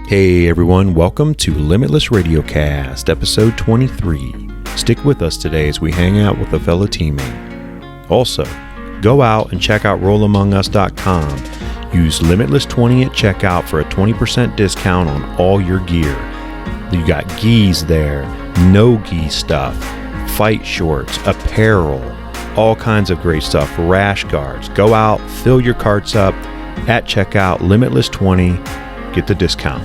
Hey everyone, welcome to Limitless Radiocast, episode 23. Stick with us today as we hang out with a fellow teammate. Also, go out and check out rollamongus.com. Use Limitless20 at checkout for a 20% discount on all your gear. You got gis there, no gi stuff, fight shorts, apparel, all kinds of great stuff, rash guards. Go out, fill your carts up at checkout, Limitless20, get the discount.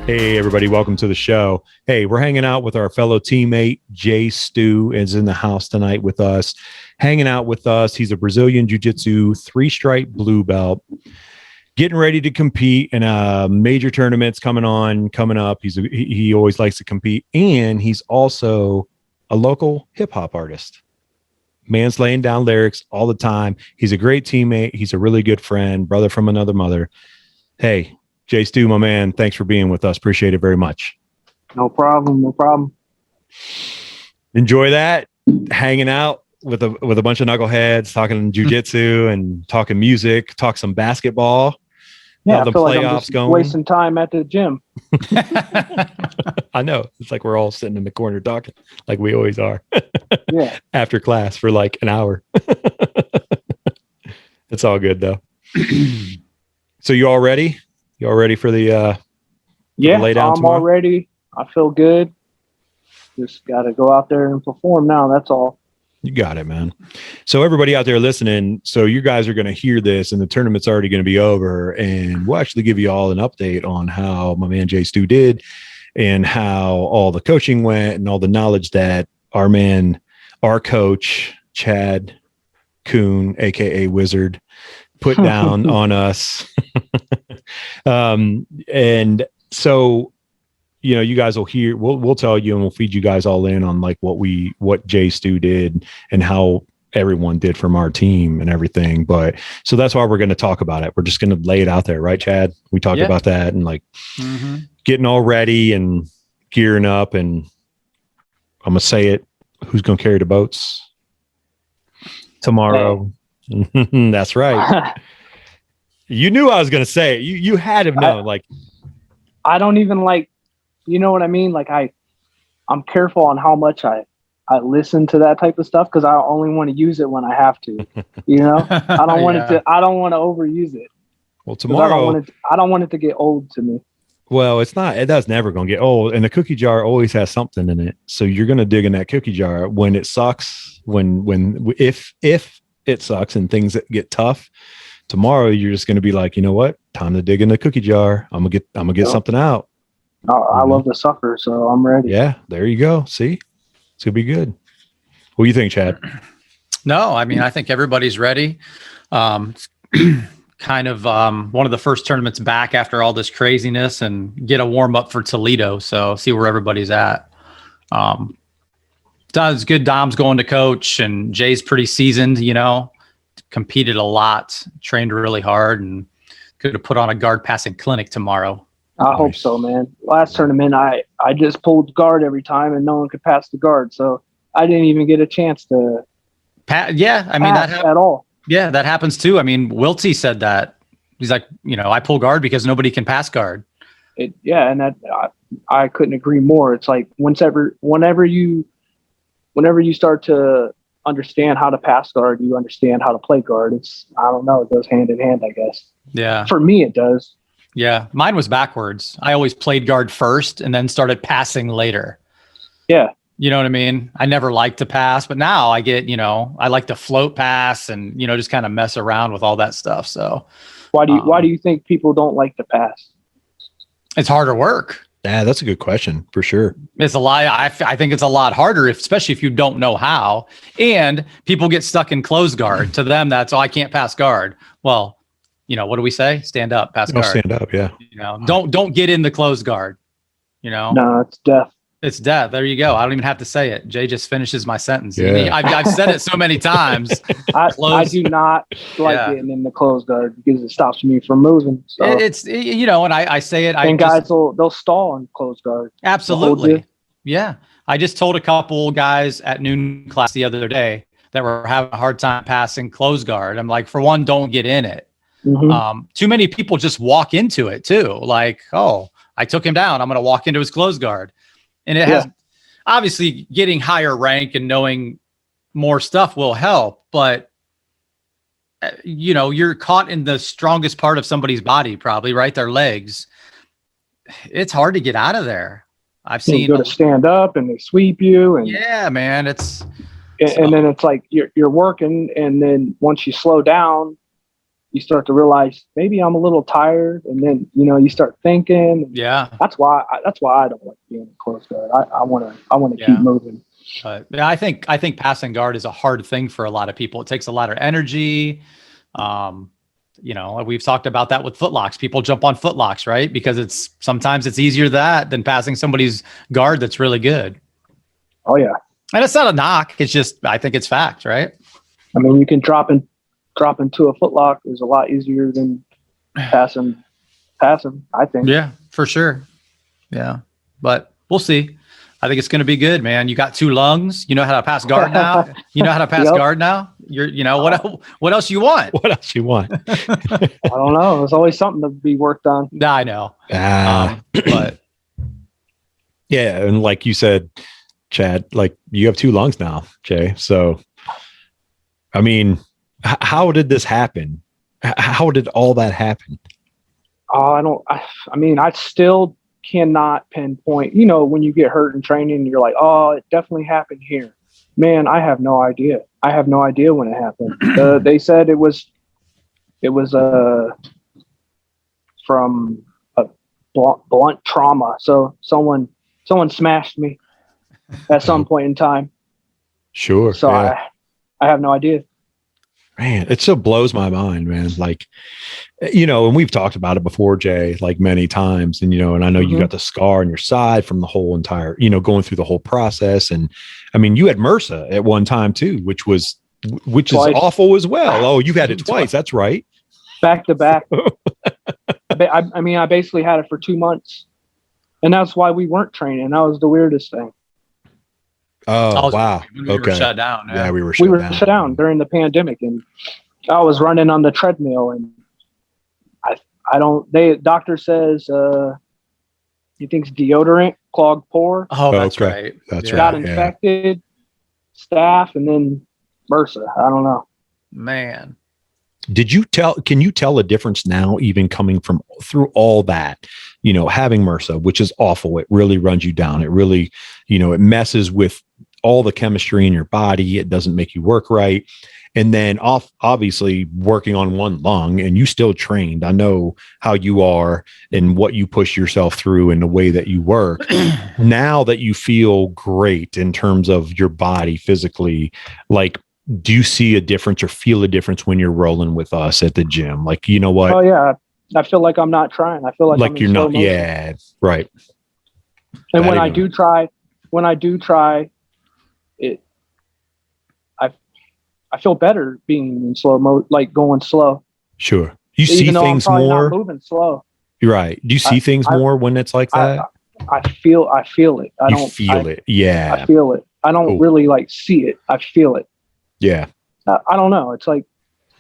Hey everybody, welcome to the show. Hey, we're hanging out with our fellow teammate, Jay Stu is in the house tonight with us. Hanging out with us, he's a Brazilian Jiu-Jitsu 3-stripe blue belt. Getting ready to compete in major tournaments coming up. He always likes to compete, and he's also a local hip hop artist. Man's laying down lyrics all the time. He's a great teammate. He's a really good friend, brother from another mother. Hey, Jay Stu, my man, thanks for being with us. Appreciate it very much. No problem. Enjoy that. Hanging out with a bunch of knuckleheads, talking jiu-jitsu and talking music, talk some basketball. Yeah, the I feel like playoffs I'm just going. wasting time at the gym. I know. It's like we're all sitting in the corner talking like we always are. Yeah. After class for like an hour. It's all good though. So you all ready? You all ready for the lay down I'm tomorrow? all ready. I feel good. Just got to go out there and perform now. That's all. You got it, man. So everybody out there listening, so you guys are going to hear this and the tournament's already going to be over, and we'll actually give you all an update on how my man Jay Stu did and how all the coaching went and all the knowledge that our coach, Chad Kuhn, aka Wizard, put down on us. And so, you know, you guys will hear, we'll tell you and we'll feed you guys all in on like what Jay Stu did and how everyone did from our team and everything. But so that's why we're going to talk about it. We're just going to lay it out there. Right, Chad? We talked about that and like getting all ready and gearing up, and I'm going to say it. Who's going to carry the boats tomorrow? Hey. That's right. You knew I was going to say it. You had to know. I don't even you know what I mean? Like I'm careful on how much I listen to that type of stuff because I only want to use it when I have to. You know, I don't want I don't want to overuse it. Well, tomorrow I don't want it to get old to me. Well, that's never going to get old. And the cookie jar always has something in it. So you're going to dig in that cookie jar when it sucks, if it sucks and things that get tough. Tomorrow, you're just going to be like, you know what? Time to dig in the cookie jar. I'm gonna get something out. I love to suffer, so I'm ready. Yeah, there you go. See, it's gonna be good. What do you think, Chad? No, I mean, I think everybody's ready. It's kind of one of the first tournaments back after all this craziness, and get a warm up for Toledo. So see where everybody's at. It's good. Dom's going to coach, and Jay's pretty seasoned. You know. Competed a lot, trained really hard, and could have put on a guard passing clinic tomorrow. I hope so, man. Last tournament, I just pulled guard every time, and no one could pass the guard, so I didn't even get a chance to pass that at all. Yeah, that happens too. I mean, Wiltsy said that. He's like, I pull guard because nobody can pass guard. And that I couldn't agree more. It's like whenever you start to understand how to pass guard, you understand how to play guard. I don't know, it goes hand in hand, I guess. Yeah. For me, it does. Yeah. Mine was backwards. I always played guard first and then started passing later. Yeah. You know what I mean? I never liked to pass, but now I get, I like to float pass and, just kind of mess around with all that stuff. So why do you think people don't like to pass? It's harder work. Yeah, that's a good question for sure. It's a lot. I think it's a lot harder, especially if you don't know how. And people get stuck in close guard. To them, that's I can't pass guard. Well, what do we say? Stand up, pass guard. Stand up, yeah. Don't get in the close guard. No, it's death. It's death. There you go. I don't even have to say it. Jay just finishes my sentence. Yeah. I've said it so many times. I do not like getting in the close guard because it stops me from moving. So. And I say it. And guys they'll stall in close guard. Absolutely. Yeah. I just told a couple guys at noon class the other day that were having a hard time passing close guard. I'm like, for one, don't get in it. Too many people just walk into it too. Like, oh, I took him down, I'm going to walk into his closed guard. And it has, obviously getting higher rank and knowing more stuff will help, but you know, you're caught in the strongest part of somebody's body, probably, right? Their legs. It's hard to get out of there. I've seen you go to stand up and they sweep you, and yeah, man, and then it's like you're working, and then once you slow down, you start to realize maybe I'm a little tired, and then you know you start thinking. Yeah, that's why I don't like being close guard. I want to keep moving. Yeah, I think passing guard is a hard thing for a lot of people. It takes a lot of energy. You know, we've talked about that with footlocks. People jump on footlocks, right? Because sometimes it's easier than passing somebody's guard that's really good. Oh yeah. And it's not a knock. It's just, I think it's fact, right? I mean, you can drop into a footlock is a lot easier than passing, I think. Yeah, for sure. Yeah. But we'll see. I think it's going to be good, man. You got 2 lungs. You know how to pass guard now. You know how to pass guard now. What else you want? What else you want? I don't know. There's always something to be worked on. I know. But yeah. And like you said, Chad, like you have 2 lungs now, Jay. So, I mean, how did this happen? How did all that happen? I mean, I still cannot pinpoint, you know, when you get hurt in training, you're like, oh, it definitely happened here. Man, I have no idea. I have no idea when it happened. They said it was from a blunt trauma. So someone smashed me at some point in time. Sure. So yeah. I have no idea. Man, it still blows my mind, man. Like, you know, and we've talked about it before, Jay, like many times. And, you know, and I know you got the scar on your side from the whole entire, you know, going through the whole process. And I mean, you had MRSA at one time too, which is awful as well. Oh, you've had it twice. That's right. Back to back. I mean, I basically had it for 2 months, and that's why we weren't training. That was the weirdest thing. Oh, wow. We were shut down. Yeah, we were shut down during the pandemic, and I was running on the treadmill, and doctor says, he thinks deodorant clogged pore. Oh, that's right. That's got infected, staph, and then MRSA. I don't know. Man. Can you tell a difference now, even coming through all that, you know, having MRSA, which is awful. It really runs you down. It really, you know, it messes with all the chemistry in your body. It doesn't make you work right. And then obviously working on one lung, and you still trained. I know how you are and what you push yourself through and the way that you work. Now that you feel great in terms of your body physically, like, do you see a difference or feel a difference when you're rolling with us at the gym? Like, you know what? Oh yeah. I feel like I'm not trying. I feel like you're not. Yeah. Right. And when I do try it, I feel better being in slow mode, like going slow. Sure. You see things more. Not moving slow. You're right. Do you see things more when it's like that? I feel it. You feel it. Yeah. I feel it. I don't really like see it. I feel it. Yeah. I don't know. It's like,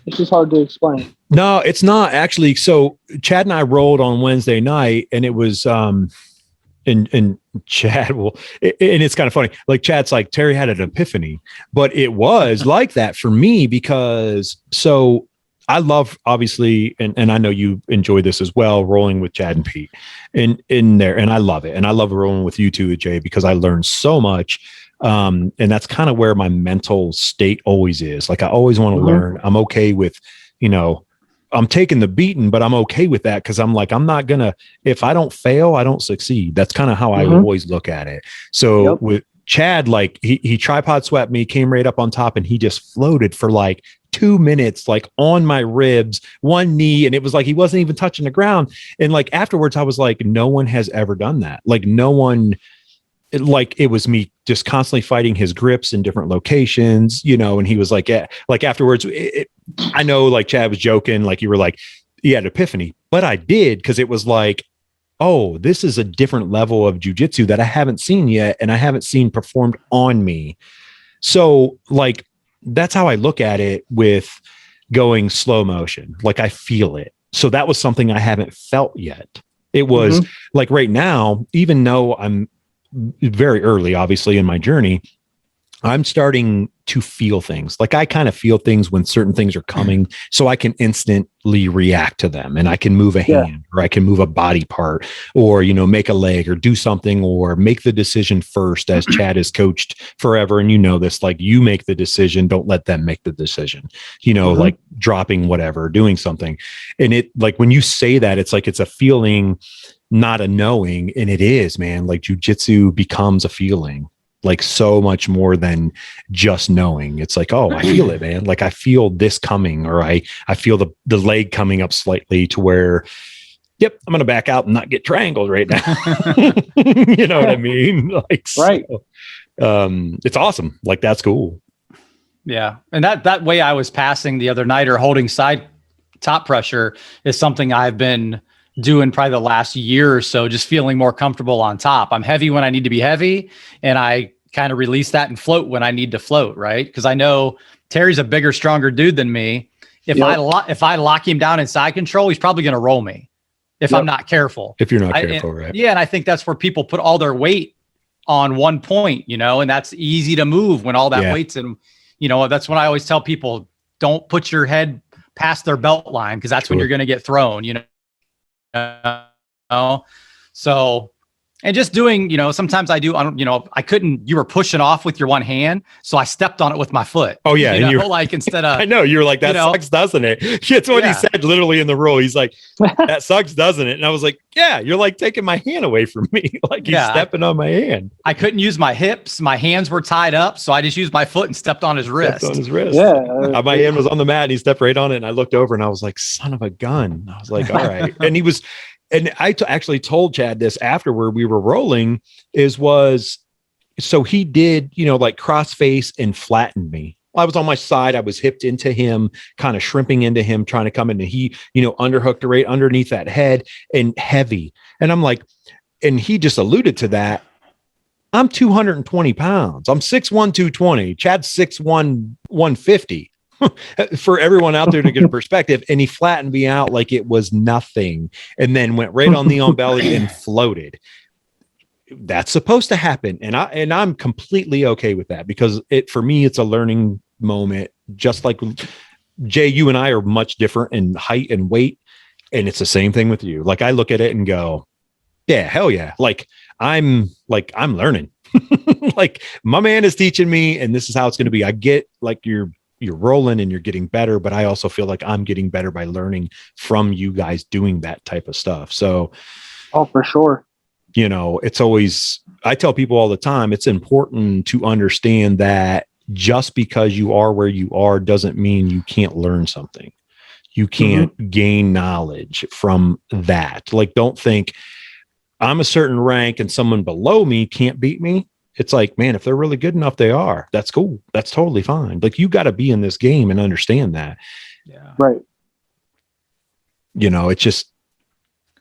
it's just hard to explain. No, it's not actually. So Chad and I rolled on Wednesday night, and it was, and Chad will, and it's kind of funny. Like Chad's like, Terry had an epiphany, but it was like that for me because I love, obviously, and I know you enjoy this as well, rolling with Chad and Pete in there. And I love it. And I love rolling with you too, Jay, because I learned so much. And that's kind of where my mental state always is. Like I always want to learn. I'm okay with, you know, I'm taking the beating, but I'm okay with that. Cause I'm like, I'm not gonna, if I don't fail, I don't succeed. That's kind of how I always look at it. So with Chad, like he tripod swept me, came right up on top, and he just floated for like 2 minutes, like on my ribs, one knee. And it was like, he wasn't even touching the ground. And like, afterwards I was like, no one has ever done that. Like no one, it was me just constantly fighting his grips in different locations, you know, and he was like, yeah, like afterwards, I know like Chad was joking, like you were like, he had an epiphany, but I did. Cause it was like, oh, this is a different level of jujitsu that I haven't seen yet. And I haven't seen performed on me. So like, that's how I look at it with, going slow motion. Like I feel it. So that was something I haven't felt yet. It was like right now, even though I'm very early, obviously, in my journey, I'm starting to feel things. Like I kind of feel things when certain things are coming, so I can instantly react to them, and I can move a hand or I can move a body part, or, you know, make a leg or do something, or make the decision first, as Chad has coached forever. And you know this, like you make the decision, don't let them make the decision, you know, like dropping whatever, doing something. And it, like when you say that, it's like, it's a feeling, not a knowing. And it is, man, like jujitsu becomes a feeling. Like so much more than just knowing. It's like, oh, I feel it, man. Like I feel this coming, or I feel the leg coming up slightly to where, yep, I'm going to back out and not get triangled right now. You know what I mean? Like, right. So, it's awesome. Like that's cool. Yeah. And that way I was passing the other night, or holding side top pressure, is something I've been doing probably the last year or so, just feeling more comfortable on top. I'm heavy when I need to be heavy, and I kind of release that and float when I need to float, right? Because I know Terry's a bigger, stronger dude than me. If I lock him down in side control, he's probably going to roll me if I'm not careful. If you're not careful, right? Yeah, and I think that's where people put all their weight on one point, you know, and that's easy to move when all that weight's in. You know, that's when I always tell people, don't put your head past their belt line, because that's when you're going to get thrown, you know. So, and just doing, you know, sometimes I couldn't, you were pushing off with your one hand, so I stepped on it with my foot. Oh yeah. You know, like instead of, I know you're like, that sucks, doesn't it? That's what he said literally in the rule. He's like, that sucks, doesn't it? And I was like, yeah, you're like taking my hand away from me. Like he's stepping on my hand. I couldn't use my hips. My hands were tied up. So I just used my foot and stepped on his wrist. Yeah. My hand was on the mat and he stepped right on it. And I looked over and I was like, son of a gun. I was like, all right. And I actually told Chad this afterward, we were rolling, so he did, you know, like cross face and flattened me. I was on my side. I was hipped into him, kind of shrimping into him, trying to come in, and he, you know, underhooked right underneath that head and heavy. And I'm like, and he just alluded to that. I'm 220 pounds. I'm 6'1", 220. Chad's 6'1", 150. For everyone out there to get a perspective. And he flattened me out like it was nothing, and then went right on the belly and floated. That's supposed to happen. And I'm completely okay with that, because for me, it's a learning moment. Just like Jay, you and I are much different in height and weight. And it's the same thing with you. Like I look at it and go, yeah, hell yeah. Like I'm learning. Like my man is teaching me, and this is how it's going to be. I get like you're rolling and you're getting better, but I also feel like I'm getting better by learning from you guys doing that type of stuff. So, oh, for sure. You know, it's always, I tell people all the time, it's important to understand that just because you are where you are doesn't mean you can't learn something. You can't gain knowledge from that. Like, don't think I'm a certain rank and someone below me can't beat me. It's like, man, if they're really good enough, they are. That's cool. That's totally fine. Like, you got to be in this game and understand that. Yeah. Right. You know, it's just,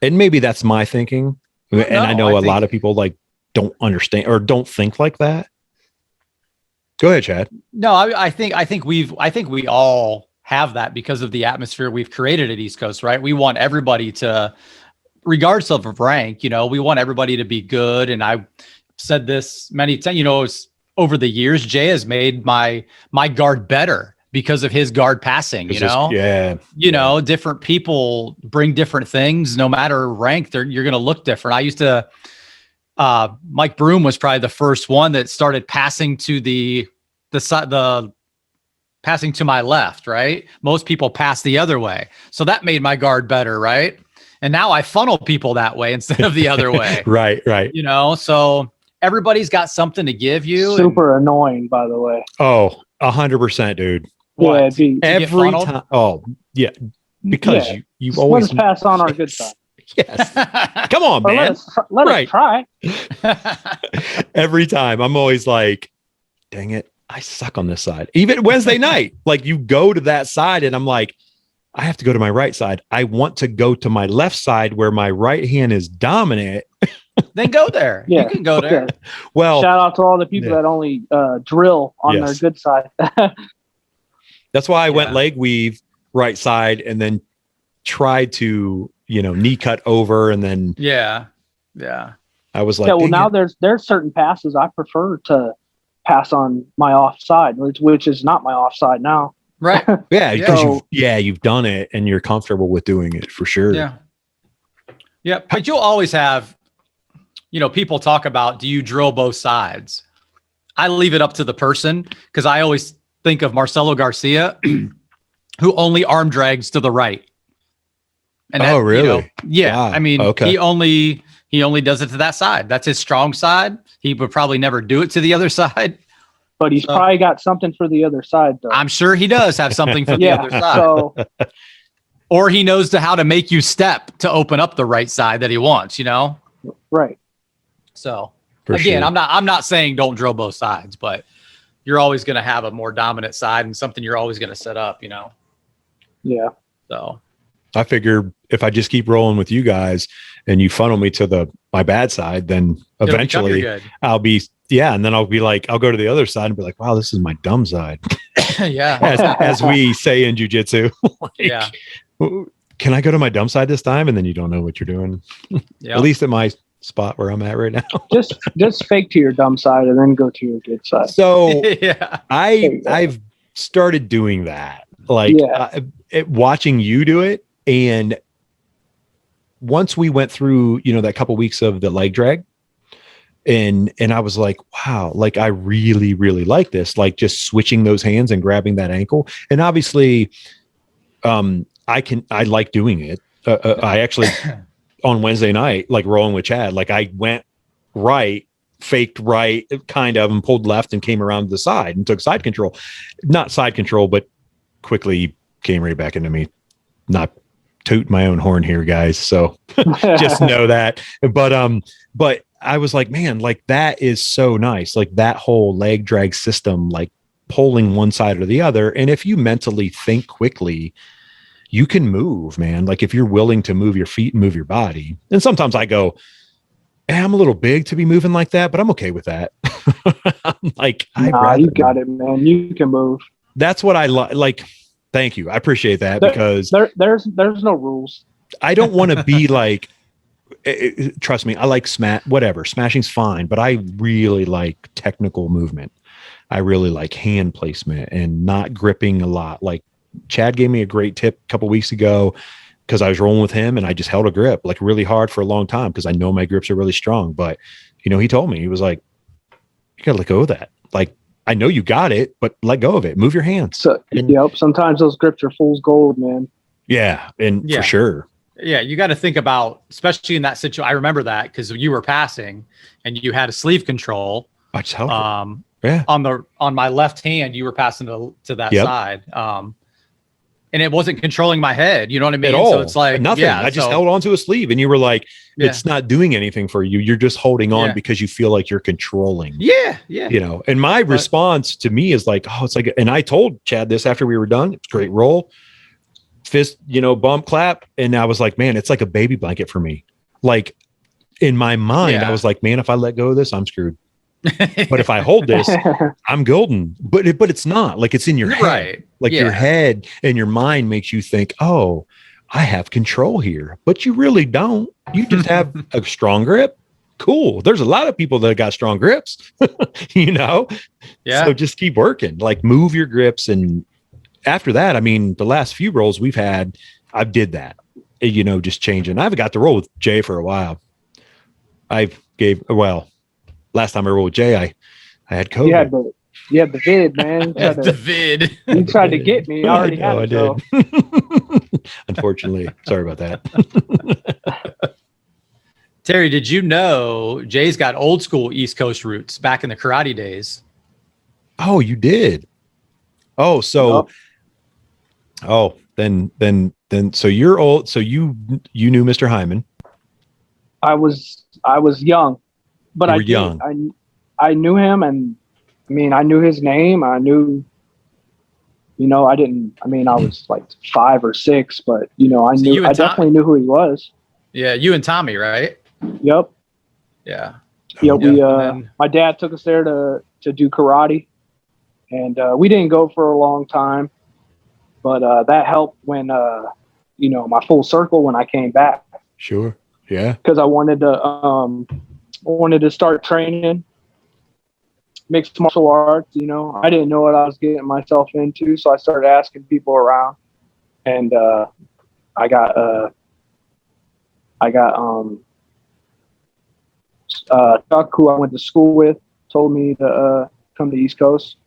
and maybe that's my thinking. And I know a lot of people like don't understand or don't think like that. Go ahead, Chad. No, I think we all have that because of the atmosphere we've created at East Coast, right? We want everybody to, regardless of rank, you know, we want everybody to be good. And I said this many times, you know, over the years, Jay has made my guard better because of his guard passing, you know? You know, different people bring different things, no matter rank, you're going to look different. I used to, Mike Broom was probably the first one that started passing to the passing to my left, right? Most people pass the other way. So that made my guard better, right? And now I funnel people that way instead of the other way. Right. You know, so everybody's got something to give you. Super annoying, by the way. Oh, 100%, dude. What? Yeah, every time. Oh, yeah. Because you've always pass on our good side. Yes. Come on, man. Let us try. Every time I'm always like, dang it, I suck on this side. Even Wednesday night, like you go to that side and I'm like, I have to go to my right side. I want to go to my left side where my right hand is dominant. Then go there. Yeah. You can go there. Well, shout out to all the people that only drill on their good side. That's why I went leg weave right side and then tried to, knee cut over. And then, yeah. I was like, yeah, well, now it. there's certain passes I prefer to pass on my offside, which is not my offside now. Right. Yeah. Because So- you've done it and you're comfortable with doing it for sure. Yeah. Yeah. But you'll always have, people talk about, do you drill both sides? I leave it up to the person because I always think of Marcelo Garcia, who only arm drags to the right. And Oh, really? Yeah. Wow. I mean, Okay. he only does it to that side. That's his strong side. He would probably never do it to the other side. But he's probably got something for the other side, though. I'm sure he does have something for the other side. So, Or he knows how to make you step to open up the right side that he wants, right. So For again, sure. I'm not saying don't drill both sides, but you're always going to have a more dominant side and something you're always going to set up, Yeah. So I figure if I just keep rolling with you guys and you funnel me to my bad side, then it'll become eventually your good. I'll be, and then I'll be like, I'll go to the other side and be like, wow, this is my dumb side. Yeah. As we say in jujitsu. Yeah. Can I go to my dumb side this time? And then you don't know what you're doing. Yeah. At least at my spot where I'm at right now. Just fake to your dumb side and then go to your good side. So Yeah. I've started doing that, like watching you do it. And once we went through, that couple weeks of the leg drag, and I was like, wow, like I really, really like this, like just switching those hands and grabbing that ankle. And obviously, I like doing it. I actually on Wednesday night, like rolling with Chad, like I went right, faked right, kind of, and pulled left and came around to the side and took side control, not side control, but quickly came right back into me. Not toot my own horn here, guys. So just know that. But I was like, man, like that is so nice. Like that whole leg drag system, like pulling one side or the other. And if you mentally think quickly, you can move, man. Like if you're willing to move your feet and move your body. And sometimes I go, hey, I'm a little big to be moving like that, but I'm okay with that. I'm like, you got it, man. You can move. That's what I like. Thank you. I appreciate that because there's no rules. I don't want to be like, trust me, I like whatever. Smashing's fine, but I really like technical movement. I really like hand placement and not gripping a lot. Like Chad gave me a great tip a couple weeks ago because I was rolling with him and I just held a grip like really hard for a long time because I know my grips are really strong. But, he told me, he was like, you got to let go of that. Like, I know you got it, but let go of it. Move your hands. So, sometimes those grips are fool's gold, man. Yeah. And for sure. Yeah. You got to think about, especially in that situation. I remember that because you were passing and you had a sleeve control. I just held it. Yeah. On my left hand, you were passing to that side. And it wasn't controlling my head. You know what I mean? At all. So it's like nothing. I just held onto a sleeve and you were like, it's not doing anything for you. You're just holding on because you feel like you're controlling. Yeah. Yeah. And my response to me is like, oh, it's like, and I told Chad this after we were done. It's great roll, fist, bump, clap. And I was like, man, it's like a baby blanket for me. Like in my mind, I was like, man, if I let go of this, I'm screwed. But if I hold this, I'm golden. But it's not like it's in your head. Right. Like your head and your mind makes you think, oh, I have control here. But you really don't. You just have a strong grip. Cool. There's a lot of people that got strong grips, Yeah. So just keep working, like move your grips. And after that, I mean, the last few rolls we've had, I did that, just changing. I've got to roll with Jay for a while. Last time I rolled with Jay, I had COVID. You had the vid, man. The vid. You tried to get me. I already had it. I did. Unfortunately. Sorry about that. Terry, did you know Jay's got old school East Coast roots back in the karate days? Oh, you did. Oh, so then so you're old. So you knew Mr. Hyman. I was young, but I knew him, and I mean, I knew his name. I knew, I was like 5 or 6, but I definitely knew who he was. Yeah. You and Tommy, right? Yep. Yeah. Yeah. My dad took us there to do karate, and we didn't go for a long time, but that helped when my full circle when I came back. Sure. Yeah. Because I wanted to start training mixed martial arts. I didn't know what I was getting myself into, so I started asking people around, and I got Chuck, who I went to school with, told me to come to East Coast.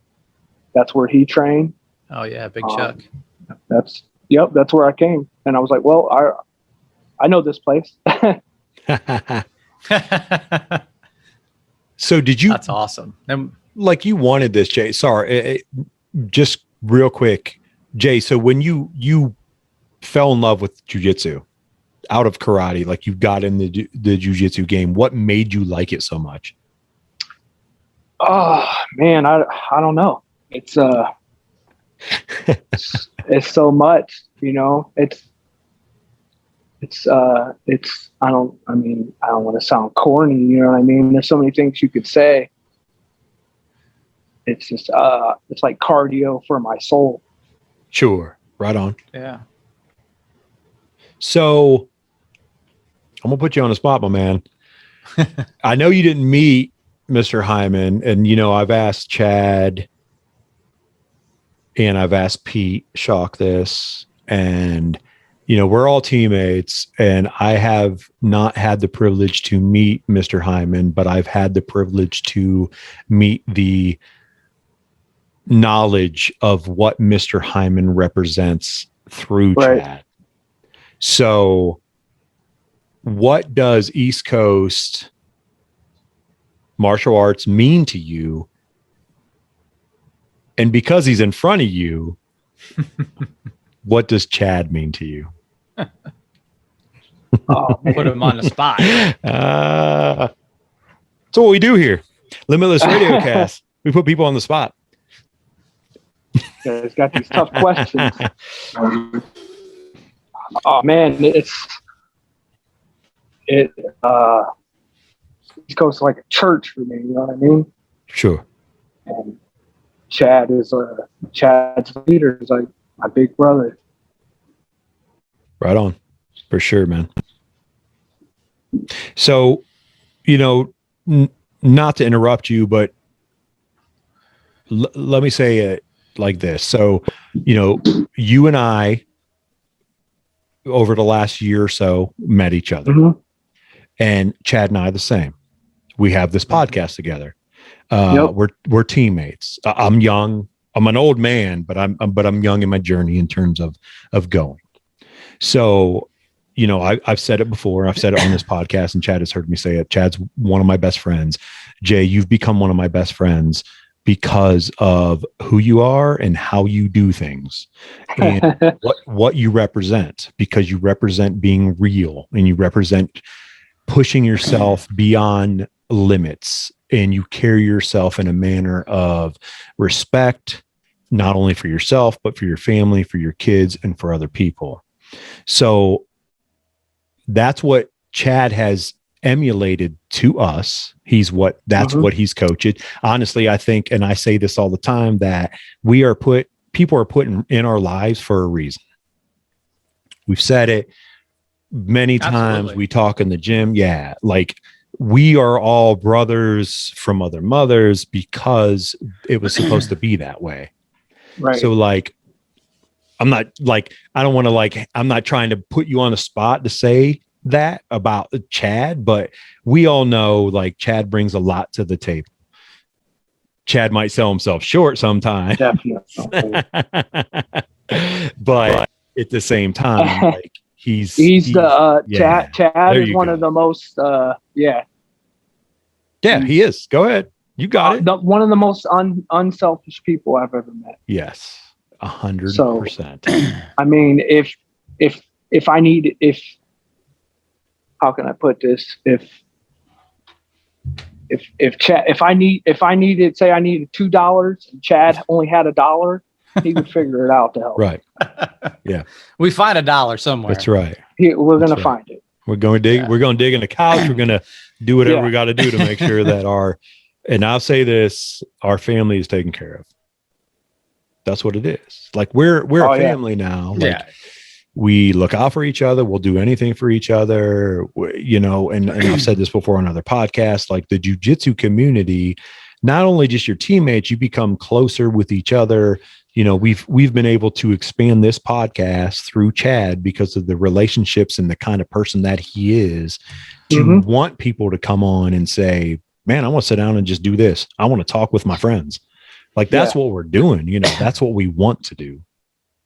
That's where he trained. Oh yeah, Big Chuck. That's where I came, and I was like, well, I know this place. So did you? That's awesome. And Like you wanted this, Jay. Sorry, just real quick, Jay. So when you fell in love with jiu-jitsu out of karate, like you got in the jiu-jitsu game, what made you like it so much? Oh man, I don't know. It's it's so much, It's I don't want to sound corny, you know what I mean? There's so many things you could say. It's just it's like cardio for my soul. Sure. Right on. yeah. So I'm gonna put you on the spot, my man. I know you didn't meet Mr. Hyman, and I've asked Chad and I've asked Pete Shock this, and we're all teammates, and I have not had the privilege to meet Mr. Hyman, but I've had the privilege to meet the knowledge of what Mr. Hyman represents through Right. Chad. So what does East Coast martial arts mean to you? And because he's in front of you, what does Chad mean to you? Oh, Put him on the spot. That's what we do here. Limitless Radio Cast. We put people on the spot. it's got these tough questions. Oh man, East Coast is like a church for me. You know what I mean? Sure. And Chad's leader is like my big brother. Right on. For sure, man. So, not to interrupt you, but let me say it like this. So, you and I, over the last year or so, met each other. Mm-hmm. And Chad and I the same. We have this podcast together. Yep. We're teammates. I'm young. I'm an old man, but I'm young in my journey in terms of going. So, I've said it before. I've said it on this podcast, and Chad has heard me say it. Chad's one of my best friends. Jay, you've become one of my best friends because of who you are and how you do things, and what you represent. Because you represent being real, and you represent pushing yourself beyond limits, and you carry yourself in a manner of respect, not only for yourself, but for your family, for your kids, and for other people. So that's what Chad has emulated to us. That's what he's coached. Honestly, I think, and I say this all the time, that people are put in our lives for a reason. We've said it many times. Absolutely. We talk in the gym. Yeah. Like we are all brothers from other mothers because it was supposed to be that way. Right. So like, I'm not trying to put you on the spot to say that about Chad, but we all know like Chad brings a lot to the table. Chad might sell himself short sometimes. Definitely. But at the same time, like he's Chad is one go. of the most Yeah, he is. Go ahead. You got it. One of the most unselfish people I've ever met. Yes. 100%. I mean, how can I put this? If I needed $2 and Chad only had $1, he would figure it out to help. Right. Yeah. We find $1 somewhere. That's right. We're going to find it. We're going to dig. Yeah. We're going to dig in the couch. We're going to do whatever Yeah. we got to do to make sure that and I'll say this, our family is taken care of. That's what it is. Like we're a family now. Like we look out for each other. We'll do anything for each other, you know, and I've said this before on other podcasts, like the jiu-jitsu community, not only just your teammates, you become closer with each other. You know, we've been able to expand this podcast through Chad because of the relationships and the kind of person that he is to want people to come on and say, man, I want to sit down and just do this. I want to talk with my friends. Like that's what we're doing. You know, that's what we want to do.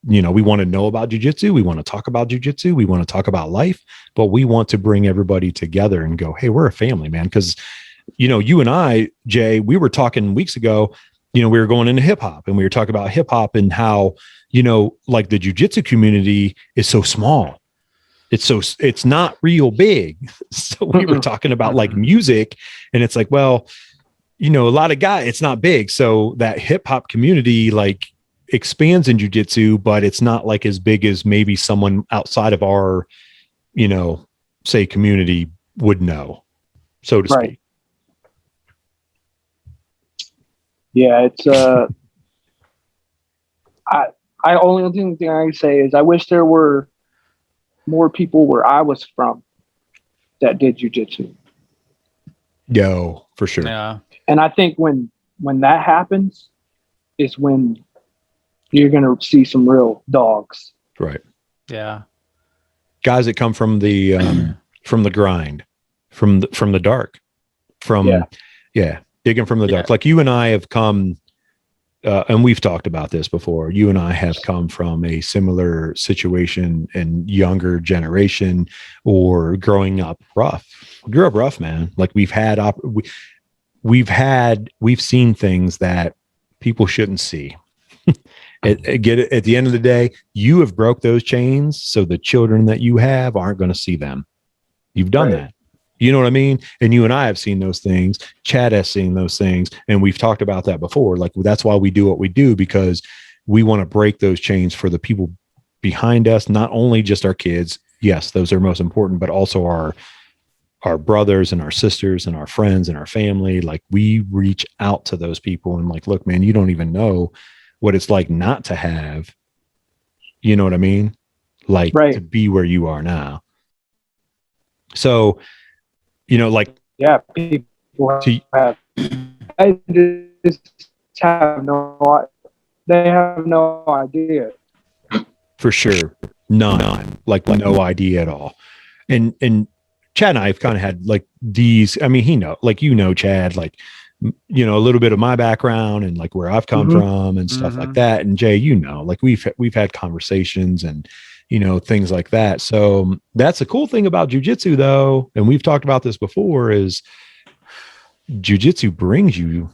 You know, we want to know about jiu-jitsu. We want to talk about jiu-jitsu. We want to talk about life, but we want to bring everybody together and go, hey, we're a family, man. Because, you know, you and I, Jay, we were talking weeks ago, you know, we were going into hip hop and we were talking about hip hop and how, you know, like the jiu-jitsu community is so small. It's not real big. So we were talking about like music and it's like, well, you know, a lot of guys, it's not big. So that hip hop community like expands in jiu-jitsu, but it's not like as big as maybe someone outside of our, you know, say community would know, so to speak. Yeah, it's I only thing I can say is I wish there were more people where I was from that did jiu-jitsu. Yo, for sure. Yeah. And I think when that happens is when you're going to see some real dogs. Right. Yeah. Guys that come from the grind, from the dark, digging from the dark. Like you and I have come, and we've talked about this before. You and I have come from a similar situation and younger generation or growing up rough. We grew up rough, man. Like we've seen things that people shouldn't see. At the end of the day, you have broke those chains. So the children that you have aren't going to see them. You've done that. You know what I mean? And you and I have seen those things. Chad has seen those things. And we've talked about that before. Like that's why we do what we do, because we want to break those chains for the people behind us, not only just our kids. Yes, those are most important, but also our brothers and our sisters and our friends and our family. Like we reach out to those people and like, look, man, you don't even know what it's like not to have, you know what I mean? Like to be where you are now. So, you know, like, people have, they have no idea. For sure. None. Like no idea at all. And Chad and I have kind of had like these, I mean, Chad, like, you know, a little bit of my background and like where I've come from and stuff like that. And Jay, you know, like we've had conversations and, you know, things like that. So that's the cool thing about jiu-jitsu though. And we've talked about this before is jiu-jitsu brings you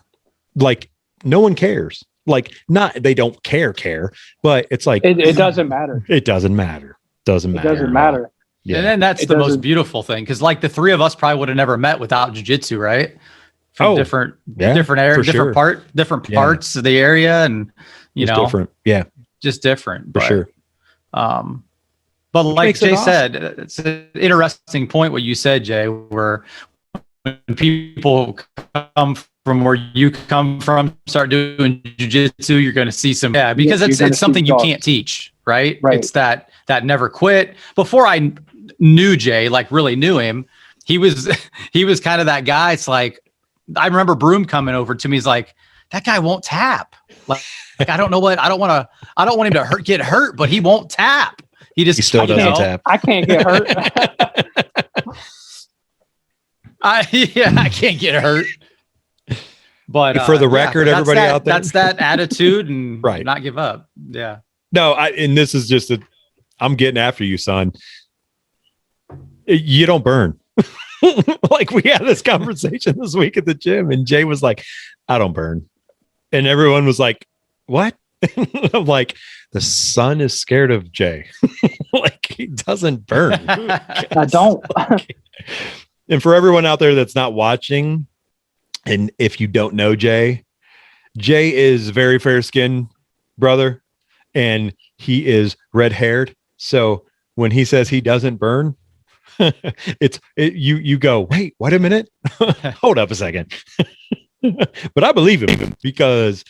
like, no one cares. Like not, they don't care, but it's like, it doesn't matter. It doesn't matter. It doesn't matter. Yeah. And then that's the most beautiful thing. Cause like the three of us probably would have never met without jiu-jitsu, right? From different areas, different parts of the area. And, you know, different. Yeah. Just different. For sure. But like Jay said, it's an interesting point what you said, Jay, where when people come from where you come from, start doing jiu-jitsu, you're going to see some, because it's something you can't teach, right? It's that never quit. Before I knew Jay, like really knew him, he was kind of that guy. It's like, I remember Broom coming over to me. He's like, that guy won't tap. Like I don't know what, I don't want him to get hurt, but he won't tap. He still doesn't tap. I can't get hurt. I can't get hurt. But for the record, everybody out there, that's that attitude and right. Not give up. Yeah. No, and this is just I'm getting after you, son. You don't burn. Like we had this conversation this week at the gym and Jay was like, I don't burn. And everyone was like, what? I'm like, the sun is scared of Jay. Like he doesn't burn. I don't. And for everyone out there that's not watching, and if you don't know Jay is very fair skinned brother, and he is red haired. So when he says he doesn't burn, you go, wait a minute. Hold up a second. But I believe him because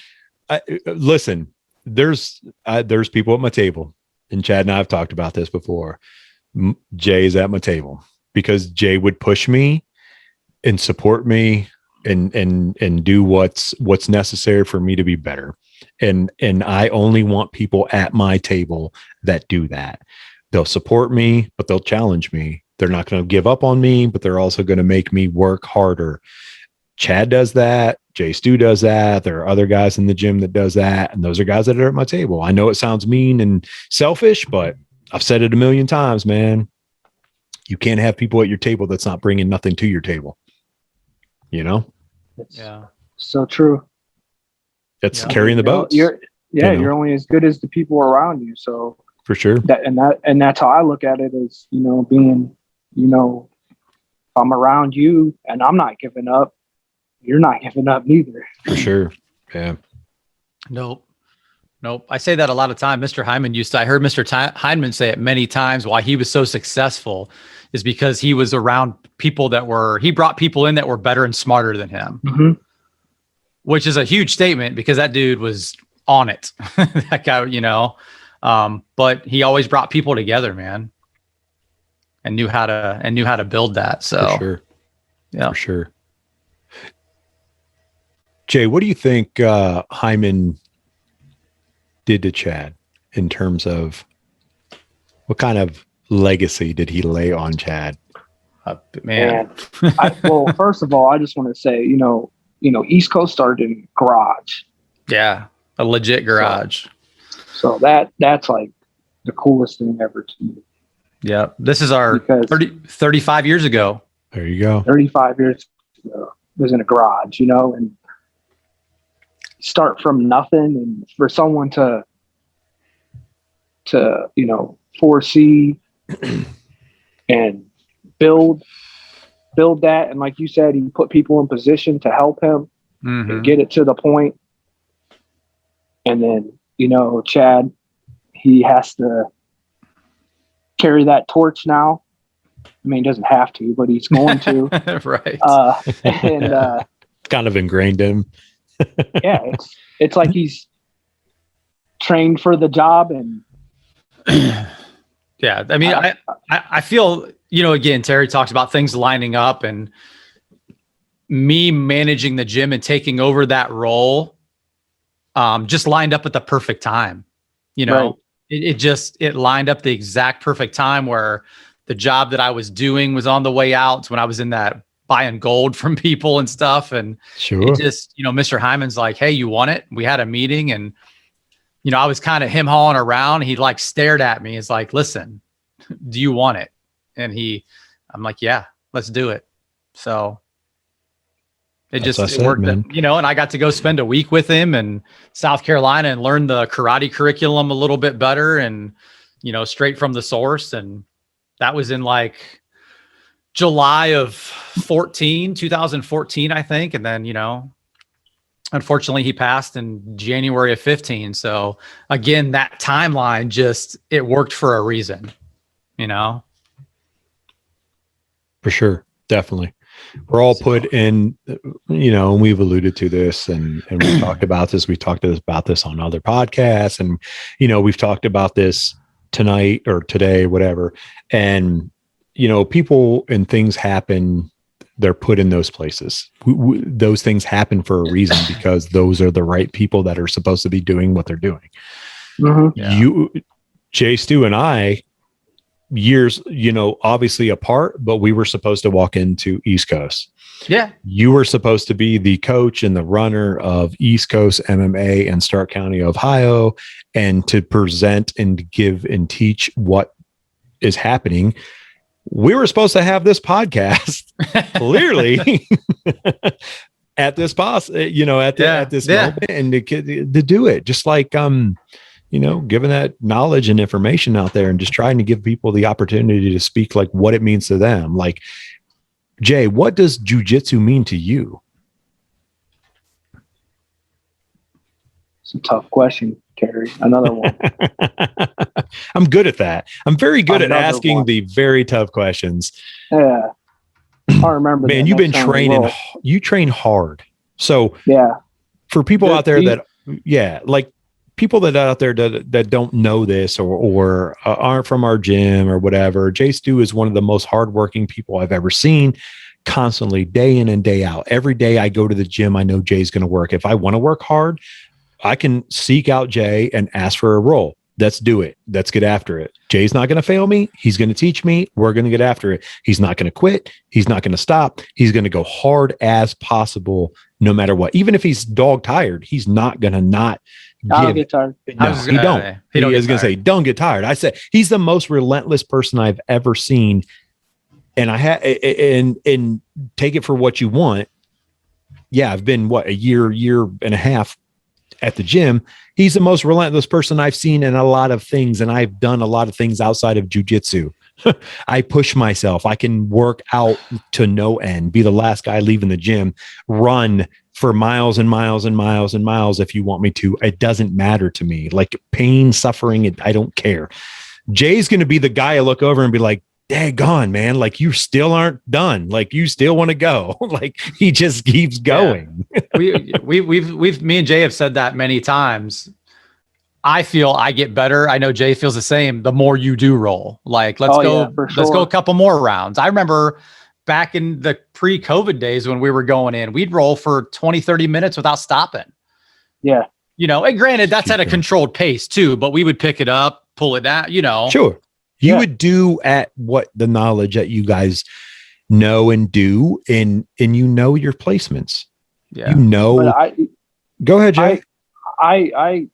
listen, there's people at my table, and Chad and I have talked about this before. Jay is at my table because Jay would push me and support me and do what's necessary for me to be better. And I only want people at my table that do that. They'll support me, but they'll challenge me. They're not going to give up on me, but they're also going to make me work harder. Chad does that. Jay Stu does that. There are other guys in the gym that does that. And those are guys that are at my table. I know it sounds mean and selfish, but I've said it a million times, man. You can't have people at your table that's not bringing nothing to your table. You know? It's so true. It's carrying the boats. You're only as good as the people around you. So for sure. That's how I look at it is, being, if I'm around you and I'm not giving up, you're not giving up neither. For sure. Yeah. Nope. I say that a lot of time. Mr. Hyman I heard Mr. Hyman say it many times why he was so successful is because he was around people he brought people in that were better and smarter than him, which is a huge statement because that dude was on it. That guy, but he always brought people together, man, and knew how to build that. So for sure. Yeah, for sure. Jay, what do you think Hyman did to Chad in terms of what kind of legacy did he lay on Chad? Man. Well, first of all, I just want to say, East Coast started in garage. Yeah, a legit garage. So that's like the coolest thing ever to me. Yeah, this is our 35 years ago. There you go. 35 years ago, it was in a garage, and start from nothing, and for someone to foresee and build that, and like you said, he put people in position to help him and get it to the point. And then Chad, he has to carry that torch now. I mean, he doesn't have to, but he's going to. Right. And kind of ingrained in him. Yeah, it's like he's trained for the job. And yeah, I mean, I feel, again, Terry talks about things lining up, and me managing the gym and taking over that role just lined up at the perfect time. Right. It lined up the exact perfect time where the job that I was doing was on the way out when I was in that buying gold from people and stuff. And sure. It just, Mr. Hyman's like, hey, you want it? We had a meeting, and, I was kind of him hauling around. He like stared at me. He's like, listen, do you want it? And I'm like, yeah, let's do it. So it worked, man. And I got to go spend a week with him in South Carolina and learn the karate curriculum a little bit better and, straight from the source. And that was in like July of 2014, I think. And then, unfortunately he passed in January of 15. So again, that timeline it worked for a reason, For sure. Definitely. We're all put in, and we've alluded to this and we've talked about this. We talked about this on other podcasts, and, we've talked about this tonight or today, whatever. And, people and things happen, they're put in those places. Those things happen for a reason because those are the right people that are supposed to be doing what they're doing. Yeah. Jay Stu and I, years, obviously apart, but we were supposed to walk into East Coast. Yeah. You were supposed to be the coach and the runner of East Coast MMA in Stark County, Ohio, and to present and give and teach what is happening. We were supposed to have this podcast clearly at this at this moment, and to do it just like, giving that knowledge and information out there and just trying to give people the opportunity to speak like what it means to them. Like, Jay, what does jiu-jitsu mean to you? It's a tough question, Terry. Another one. I'm good at that. I'm very good at asking the very tough questions. Yeah. I remember. Man, you've been training. You train hard. So yeah, for people out there that, like, people that out there that don't know this or aren't from our gym or whatever, Jay Stu is one of the most hardworking people I've ever seen. Constantly, day in and day out. Every day I go to the gym, I know Jay's going to work. If I want to work hard, I can seek out Jay and ask for a roll. Let's do it. Let's get after it. Jay's not going to fail me. He's going to teach me. We're going to get after it. He's not going to quit. He's not going to stop. He's going to go hard as possible, no matter what. Even if he's dog tired, he's not going to not get tired. No, he don't. He is going to say, don't get tired. I said, he's the most relentless person I've ever seen. And and take it for what you want. Yeah, I've been a year and a half at the gym. He's the most relentless person I've seen in a lot of things, and I've done a lot of things outside of jiu-jitsu. I push myself. I can work out to no end, be the last guy leaving the gym, run for miles and miles and miles and miles if you want me to. It doesn't matter to me. Like pain, suffering, I don't care. Jay's going to be the guy I look over and be like, daggone, man, like you still aren't done. Like you still want to go. Like he just keeps going. Yeah. We've me and Jay have said that many times. I feel I get better. I know Jay feels the same. The more you do roll, like let's go a couple more rounds. I remember back in the pre-COVID days when we were going in, we'd roll for 20, 30 minutes without stopping. Yeah. And granted that's at a controlled pace too, but we would pick it up, pull it down, Sure. You would do at what the knowledge that you guys know and do, and your placements. Yeah. Go ahead, Jay. I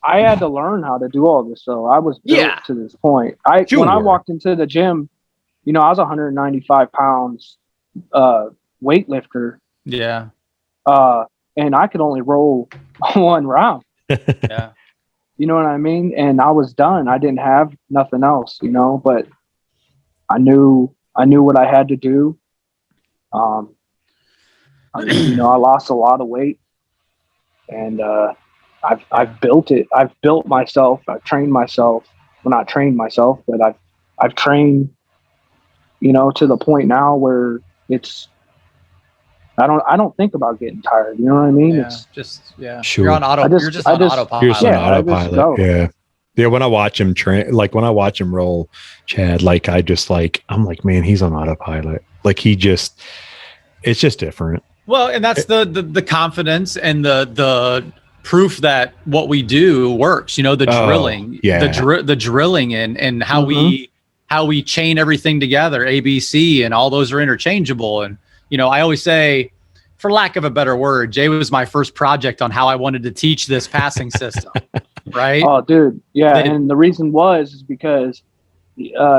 had to learn how to do all this, so I was built to this point. When I walked into the gym, I was 195 pounds weightlifter. Yeah. And I could only roll one round. Yeah. You know what I mean? And I was done. I didn't have nothing else, but I knew what I had to do. I lost a lot of weight, and I've built it. I've built myself. I've trained myself. Well, not trained myself, but I've trained, to the point now where I don't think about getting tired. You know what I mean? Yeah, it's just sure. You're on autopilot. You're just on autopilot. You're just on autopilot. Yeah. Yeah. When I watch him train, like when I watch him roll, Chad, like I'm like, man, he's on autopilot. Like it's just different. Well, and that's the confidence and the proof that what we do works. The drilling, the drilling, and how we chain everything together, ABC, and all those are interchangeable. And I always say, for lack of a better word, Jay was my first project on how I wanted to teach this passing system. Right? Oh, dude. Yeah. And the reason is because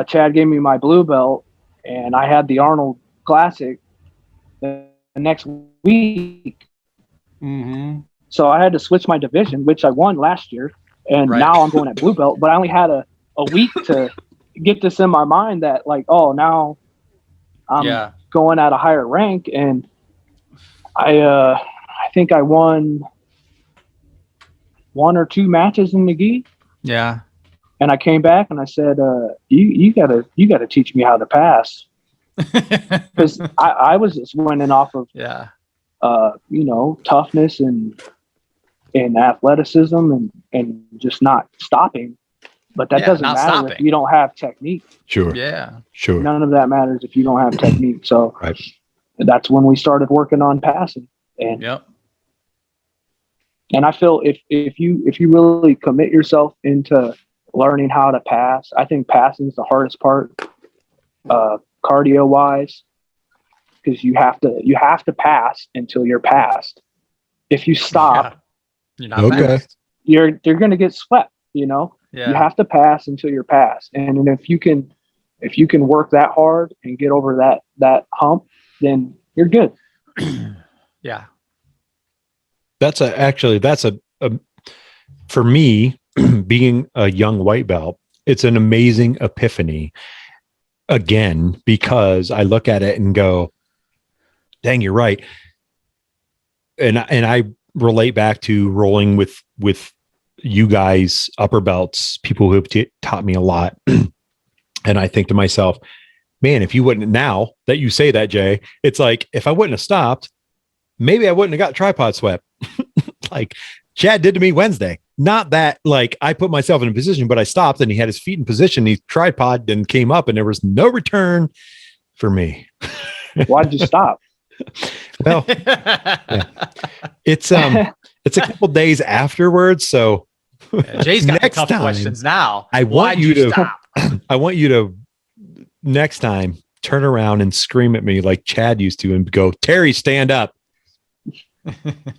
Chad gave me my blue belt, and I had the Arnold Classic the next week. Mm-hmm. So I had to switch my division, which I won last year. And now I'm going at blue belt, but I only had a week to get this in my mind that now I'm going at a higher rank. And I think I won 1 or 2 matches in McGee. Yeah. And I came back and I said, you gotta teach me how to pass. Because I was just winning off of toughness and athleticism and just not stopping. But that doesn't matter if you don't have technique. Sure. Yeah. Sure. None of that matters if you don't have technique. So that's when we started working on passing. And and I feel if you really commit yourself into learning how to pass, I think passing is the hardest part, cardio wise, because you have to pass until you're passed. If you stop, you're not passed. You're going to get swept. You have to pass until you're passed. And if you can work that hard and get over that hump, then you're good. Yeah. That's for me, being a young white belt, it's an amazing epiphany again, because I look at it and go, dang, you're right. And I relate back to rolling with you guys, upper belts, people who have taught me a lot. And I think to myself, man, if you wouldn't, now that you say that, Jay, it's like, if I wouldn't have stopped, maybe I wouldn't have got tripod swept. Like Chad did to me Wednesday. Not that like I put myself in a position, but I stopped and he had his feet in position. He tripod and came up and there was no return for me. Why'd you stop? Well, yeah. It's a couple days afterwards. So Jay's got next tough time, questions now. I want Why'd you to stop? I want you to next time turn around and scream at me like Chad used to and go, Terry, stand up.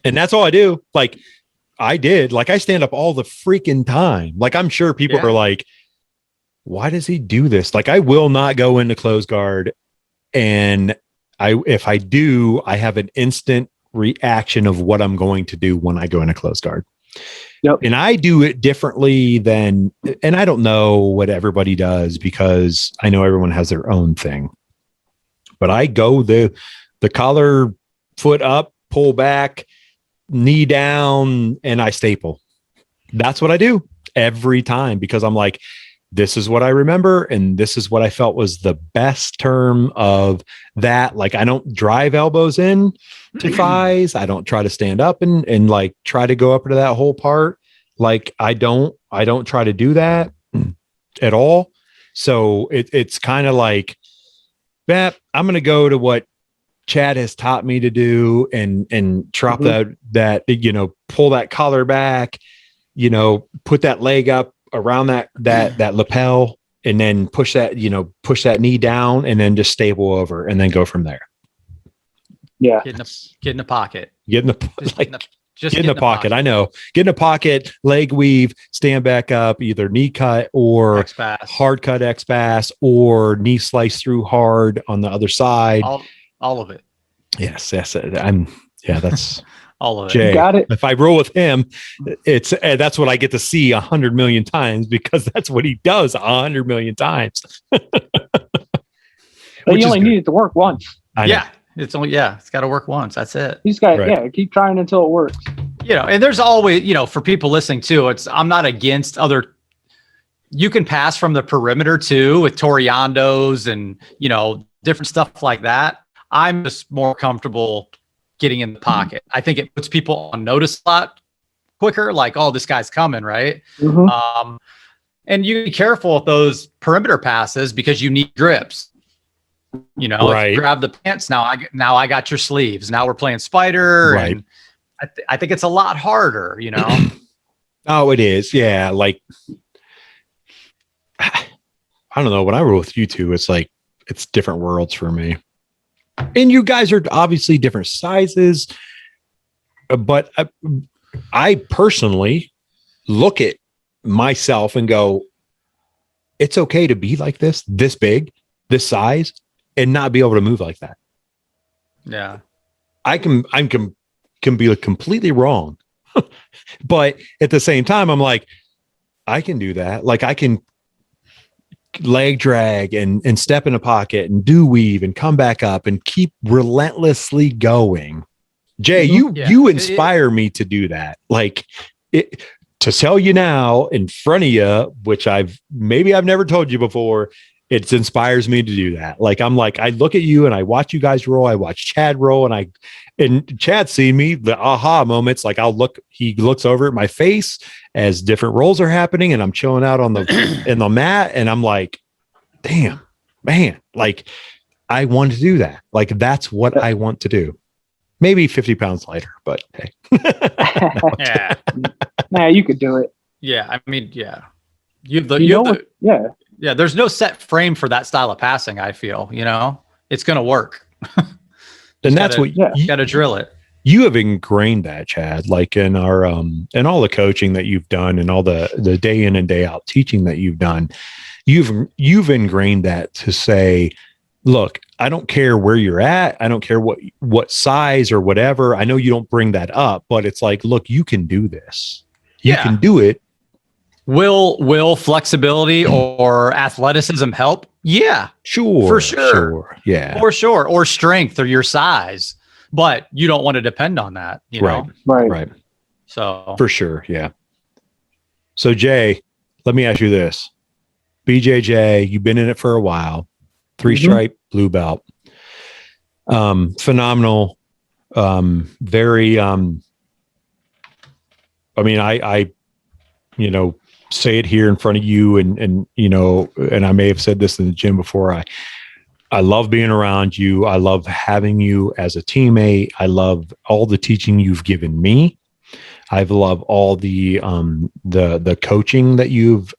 And that's all I do. Like I did. Like I stand up all the freaking time. Like I'm sure people are like, why does he do this? Like I will not go into close guard. And if I do, I have an instant reaction of what I'm going to do when I go into close guard. Yep. And I do it differently than, and I don't know what everybody does because I know everyone has their own thing, but I go the collar, foot up, pull back, knee down, and I staple. That's what I do every time because I'm like, this is what I remember. And this is what I felt was the best term of that. Like, I don't drive elbows in to thighs. I don't try to stand up and like try to go up into that whole part. Like I don't try to do that at all. So it's kind of like, I'm going to go to what Chad has taught me to do and drop that, pull that collar back, put that leg up around that lapel and then push that knee down and then just stable over and then go from there. Yeah. Get in the pocket. Get in the pocket. I know. Get in the pocket, leg weave, stand back up, either knee cut or X-pass. Hard cut X-pass or knee slice through hard on the other side. All of it. Yes. That's all of it. Jay, Got it. if I roll with him, that's what I get to see 100 million times because that's what he does 100 million times. But you only need it to work once. It's got to work once. That's it. He's got keep trying until it works. And there's always, for people listening too, I'm not against other. You can pass from the perimeter too with Toriandos and different stuff like that. I'm just more comfortable getting in the pocket. I think it puts people on notice a lot quicker. Like, oh, this guy's coming, right? Mm-hmm. And you be careful with those perimeter passes because you need grips. Right. If you grab the pants. Now I got your sleeves. Now we're playing spider. Right. And I think it's a lot harder. Oh, it is. Yeah. Like, I don't know. When I roll with you two, it's like it's different worlds for me. And you guys are obviously different sizes, but I personally look at myself and go, it's okay to be like this big, this size, and not be able to move like that. Yeah. I can be completely wrong, but at the same time, I'm like, I can do that. Like I can leg drag and step in a pocket and do weave and come back up and keep relentlessly going. Jay, you inspire me to do that. Like to tell you now in front of you, which I've never told you before, it inspires me to do that. Like, I'm like, I look at you and I watch you guys roll. I watch Chad roll and Chad's seen me, the aha moments. Like he looks over at my face as different rolls are happening and I'm chilling out on in the mat. And I'm like, damn, man, like I want to do that. Like, that's what I want to do. Maybe 50 pounds lighter, but hey. Yeah. Nah, you could do it. Yeah. I mean, yeah. Yeah. There's no set frame for that style of passing. I feel, it's going to work. And that's what you got to drill it. You have ingrained that, Chad, like in our, and all the coaching that you've done and all the day in and day out teaching that you've done, you've ingrained that to say, look, I don't care where you're at. I don't care what size or whatever. I know you don't bring that up, but it's like, look, you can do this. You can do it. Will flexibility or athleticism help? Yeah, sure. For sure. Yeah. For sure. Or strength or your size, but you don't want to depend on that, know? Right. So for sure. Yeah. So Jay, let me ask you this. BJJ, you've been in it for a while, 3-stripe blue belt. Phenomenal. Very, I mean, I say it here in front of you and I may have said this in the gym before. I love being around you. I love having you as a teammate. I love all the teaching you've given me. I love all the coaching that you've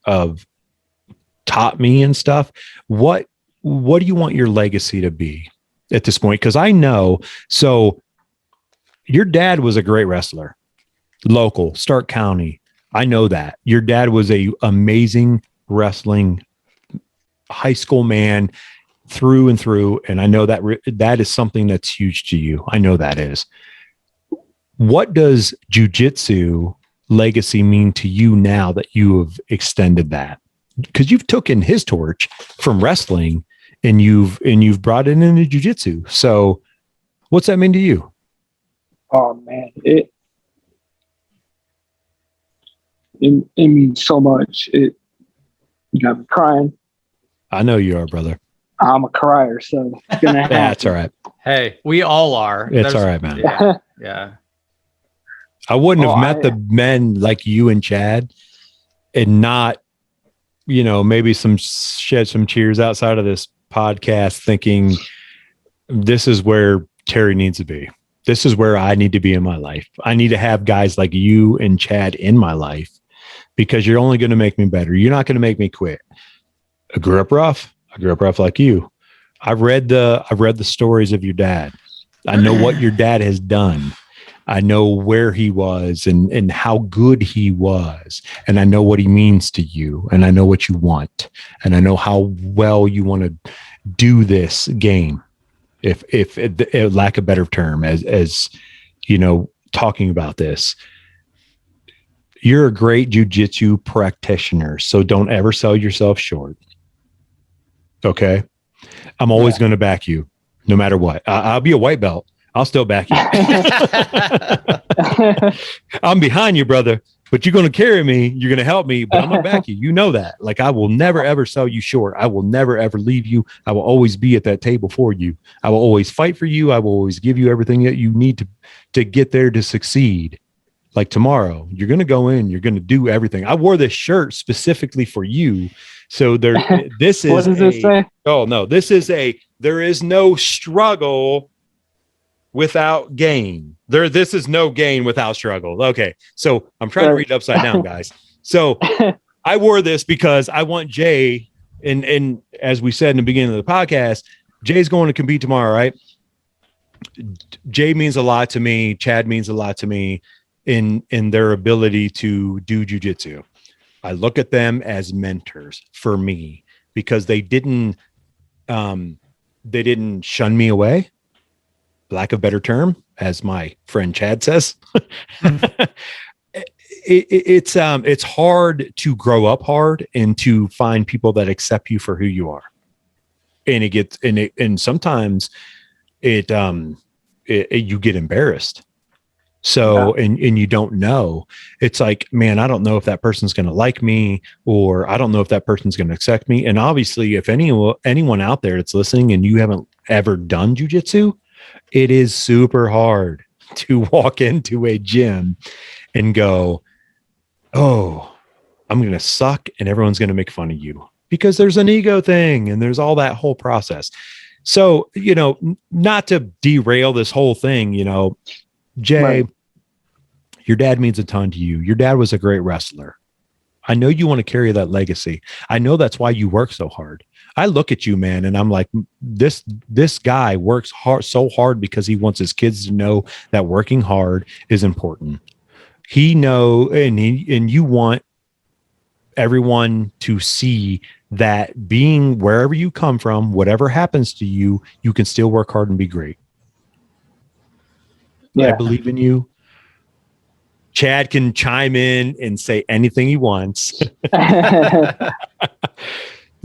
taught me and stuff. What do you want your legacy to be at this point? Because I know, so your dad was a great wrestler, local, Stark County. I know that. Your dad was a amazing wrestling high school man through and through. And I know that that is something that's huge to you. I know that is. What does jiu-jitsu legacy mean to you now that you have extended that? Because you've taken his torch from wrestling and you've brought it into jiu-jitsu. So what's that mean to you? Oh man, it means so much. You got me crying. I know you are, brother. I'm a crier, so it's gonna happen. That's all right. Hey, we all are. It's all right, man. Yeah. I wouldn't have met the men like you and Chad and not, maybe shed some tears outside of this podcast thinking this is where Terry needs to be. This is where I need to be in my life. I need to have guys like you and Chad in my life because you're only going to make me better. You're not going to make me quit. I grew up rough. Like you. I've read the stories of your dad. I know what your dad has done. I know where he was and how good he was. And I know what he means to you. And I know what you want. And I know how well you want to do this game. If lack of a better term, as talking about this, you're a great jiu-jitsu practitioner. So don't ever sell yourself short. Okay. I'm always going to back you no matter what. I'll be a white belt. I'll still back you. I'm behind you, brother, but you're going to carry me. You're going to help me, but I'm going to back you. You know that. Like, I will never, ever sell you short. I will never, ever leave you. I will always be at that table for you. I will always fight for you. I will always give you everything that you need to get there to succeed. Like tomorrow, you're going to go in, you're going to do everything. I wore this shirt specifically for you. So this is, what does it say? Oh no, there is no struggle without gain. This is no gain without struggle. Okay. So I'm trying to read it upside down, guys. So I wore this because I want Jay, and as we said in the beginning of the podcast, Jay's going to compete tomorrow, right? Jay means a lot to me. Chad means a lot to me in their ability to do jiu-jitsu. I look at them as mentors for me because they didn't shun me away. Lack of a better term, as my friend Chad says. It's hard to grow up hard and to find people that accept you for who you are. And sometimes you get embarrassed. So, yeah. and you don't know, it's like, man, I don't know if that person's going to like me, or I don't know if that person's going to accept me. And obviously if anyone out there that's listening and you haven't ever done jiu-jitsu, it is super hard to walk into a gym and go, oh, I'm going to suck and everyone's going to make fun of you, because there's an ego thing and there's all that whole process. So, not to derail this whole thing, Jay, right. Your dad means a ton to you. Your dad was a great wrestler. I know you want to carry that legacy. I know that's why you work so hard. I look at you, man, and I'm like, this guy works so hard because he wants his kids to know that working hard is important. And you want everyone to see that being wherever you come from, whatever happens to you, you can still work hard and be great. Yeah. I believe in you. Chad can chime in and say anything he wants. This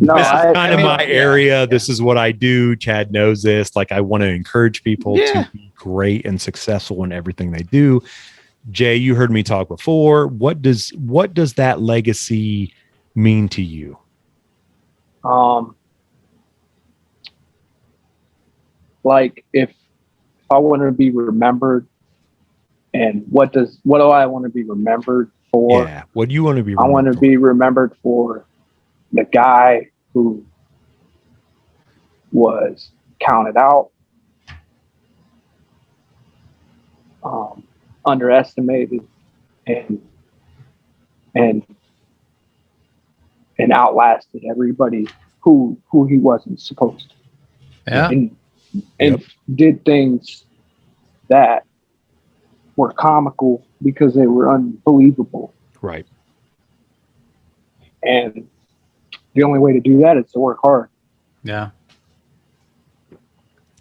is kind of my area. Yeah. This is what I do. Chad knows this. Like, I want to encourage people to be great and successful in everything they do. Jay, you heard me talk before. What does that legacy mean to you? Like, if I want to be remembered And what do I want to be remembered for? Yeah. What do you want to be I want to be remembered for the guy who was counted out, underestimated, and outlasted everybody who he wasn't supposed to. Yeah. And did things that were comical because they were unbelievable. Right. And the only way to do that is to work hard. Yeah.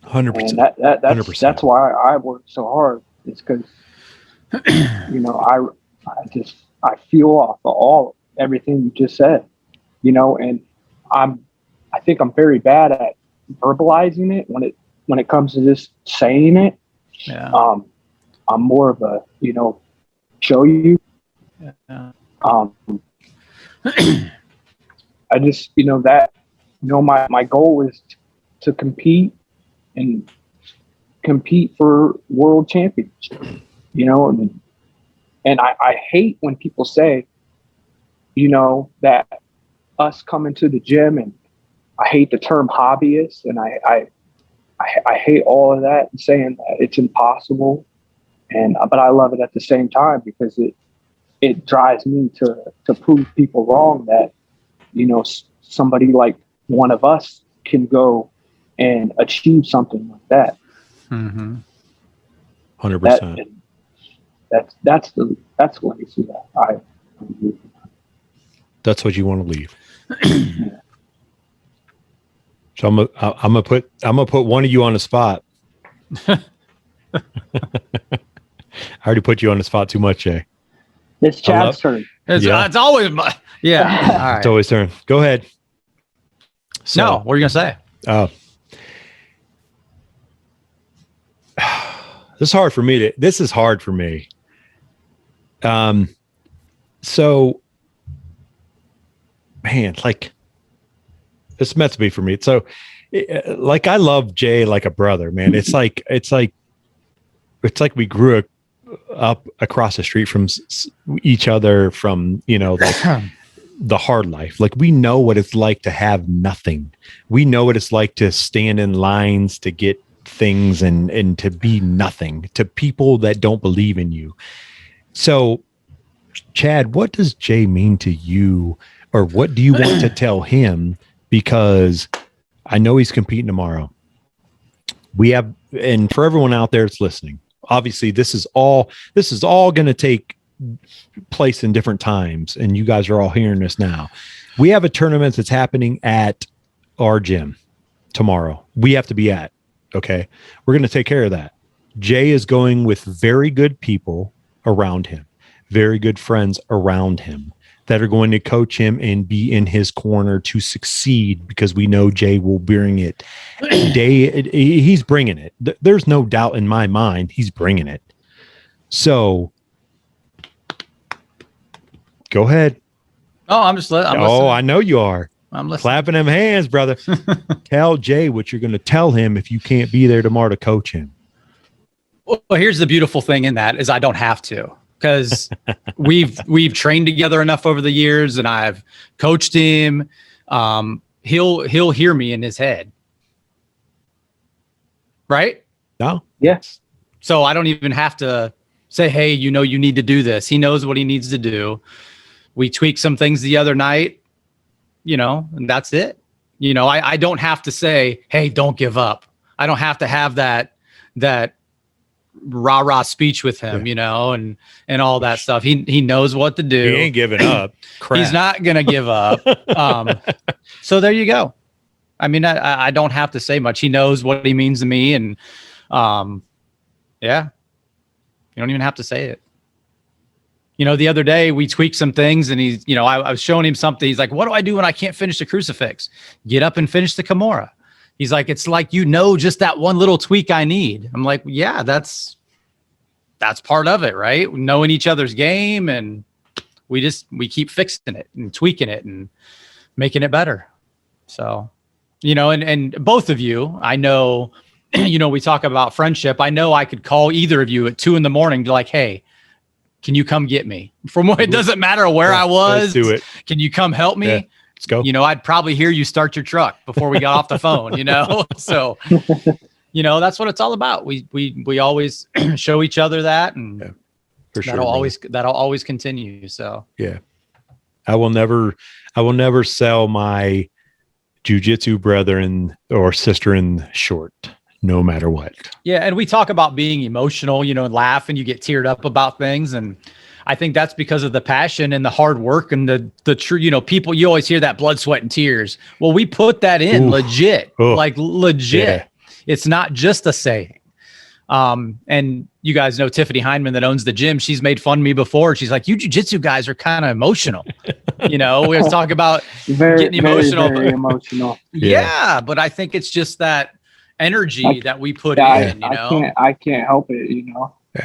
100%. And that's why I work so hard. It's because, you know, I feel off of everything you just said, you know, and I think I'm very bad at verbalizing it when it comes to just saying it. Yeah. I'm more of a, you know, show you. Yeah. I just, you know, that, you know, my goal is to compete for world championship, you know, and I hate when people say, you know, that us coming to the gym, and I hate the term hobbyist, and I hate all of that and saying that it's impossible, but I love it at the same time because it drives me to prove people wrong that, you know, somebody like one of us can go and achieve something like that. Mm-hmm. 100%. That's the legacy that I believe. That's what you want to leave. So I'm gonna put one of you on the spot. I already put you on the spot too much, Jay. It's Chad's turn. It's always my, yeah. All right. It's always turn. Go ahead. So, No, what are you gonna say? Oh, this is hard for me. This is hard for me. So, man, like this meant to be for me. So, like I love Jay like a brother, man. It's like we grew up across the street from each other, from, you know, like the hard life. Like we know what it's like to have nothing. We know what it's like to stand in lines to get things and to be nothing to people that don't believe in you. So, Chad, what does Jay mean to you, or what do you want to tell him? Because I know he's competing tomorrow. And for everyone out there that's listening, obviously this is all going to take place in different times, and you guys are all hearing this now. We have a tournament that's happening at our gym tomorrow. We have to be at. Okay, we're going to take care of that. Jay is going with very good people around him, very good friends around him that are going to coach him and be in his corner to succeed, because we know Jay will bring it. He's bringing it. There's no doubt in my mind he's bringing it. So go ahead. Oh, I'm listening. I know you are. I'm listening. Clapping them hands, brother. Tell Jay what you're going to tell him if you can't be there tomorrow to coach him. Well, here's the beautiful thing in that is I don't have to, because we've trained together enough over the years, and I've coached him. He'll hear me in his head, right? No. Yes. So I don't even have to say, hey, you know, you need to do this. He knows what he needs to do. We tweaked some things the other night, you know, and that's it. You know, I don't have to say, hey, don't give up. I don't have to have that rah-rah speech with him, you know, and all that stuff. He knows what to do. He ain't giving up. Crap. He's not going to give up. So there you go. I mean, I don't have to say much. He knows what he means to me. And yeah, you don't even have to say it. You know, the other day we tweaked some things, and he's, you know, I was showing him something. He's like, what do I do when I can't finish the crucifix? Get up and finish the Kimura. He's like, it's like, you know, just that one little tweak I need. I'm like, yeah, that's part of it, right? Knowing each other's game, and we keep fixing it and tweaking it and making it better. So, you know, and both of you, I know we talk about friendship. I know I could call either of you at 2 a.m. to like, hey, can you come get me? It doesn't matter where I was. Let's do it. Can you come help me? Yeah, let's go. I'd probably hear you start your truck before we got off the phone, So, that's what it's all about. We always show each other that, and for sure, that'll always continue. So, yeah, I will never sell my jiu-jitsu brethren or sister in short, no matter what. Yeah. And we talk about being emotional, and laugh, and you get teared up about things. And I think that's because of the passion and the hard work and the true, people, you always hear that blood, sweat, and tears. Well, we put that in legit. Yeah. It's not just a saying. And you guys know Tiffany Heineman that owns the gym. She's made fun of me before. She's like, you jiu-jitsu guys are kind of emotional. We always talk about getting emotional. Very emotional. Yeah. But I think it's just that energy that we put in, I can't help it,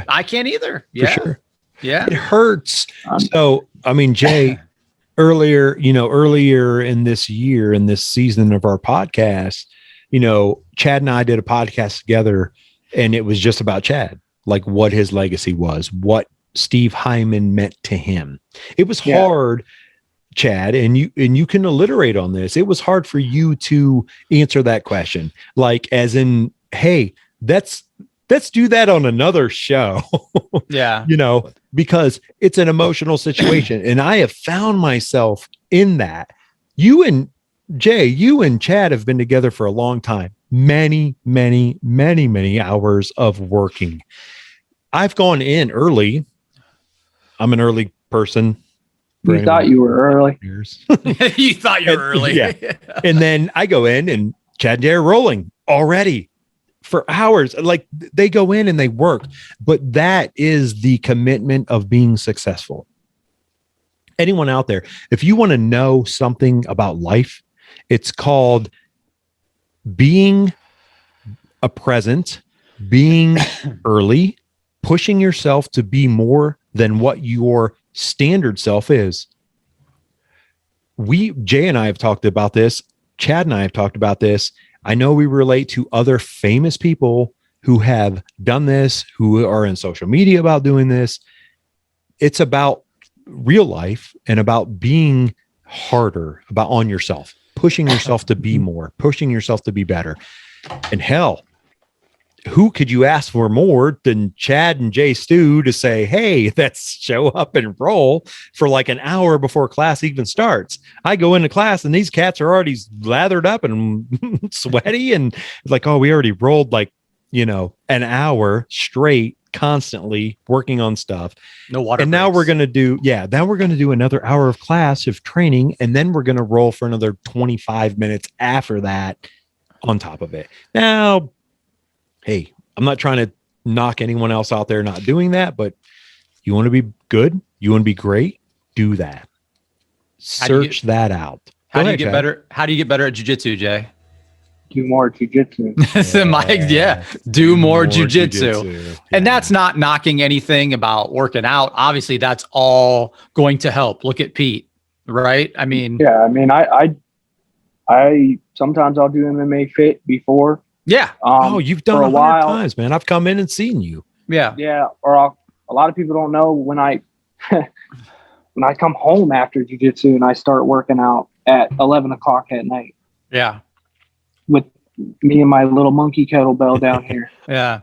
I can't either. Yeah. For sure. Yeah. It hurts. So, Jay, earlier in this year, in this season of our podcast, Chad and I did a podcast together, and it was just about Chad, like what his legacy was, what Steve Hyman meant to him. It was hard, Chad, and you can alliterate on this. It was hard for you to answer that question, like as in, hey, let's do that on another show. Yeah. Because it's an emotional situation. And I have found myself in that. You and Chad have been together for a long time. Many, many, many, many hours of working. I've gone in early. I'm an early person. You thought you were early. You thought you were early. Yeah. And then I go in and Chad and Jay are rolling already for hours. Like they go in and they work, but that is the commitment of being successful. Anyone out there, if you want to know something about life, it's called being a present, being early, pushing yourself to be more than what your standard self is. Jay and I have talked about this. Chad and I have talked about this. I know we relate to other famous people who have done this, who are in social media about doing this. It's about real life and about being harder, about on yourself, pushing yourself to be more, pushing yourself to be better. And hell, who could you ask for more than Chad and Jay Stew to say, hey, let's show up and roll for like an hour before class even starts? I go into class and these cats are already lathered up and sweaty and like, oh, we already rolled like, an hour straight, constantly working on stuff. No water. And now we're going to do, another hour of class of training. And then we're going to roll for another 25 minutes after that on top of it. Now, hey, I'm not trying to knock anyone else out there not doing that, but you want to be good, you want to be great, do that. Search that out. How do you get better? How do you get better at jiu-jitsu, Jay? Do more jiu-jitsu. Do more jiu-jitsu. And that's not knocking anything about working out. Obviously, that's all going to help. Look at Pete, right? I sometimes I'll do MMA fit before. Yeah. You've done 100 times, man. I've come in and seen you. Yeah. Yeah. Or a lot of people don't know when I come home after jiu-jitsu and I start working out at 11 o'clock at night. Yeah. With me and my little monkey kettlebell down here. Yeah.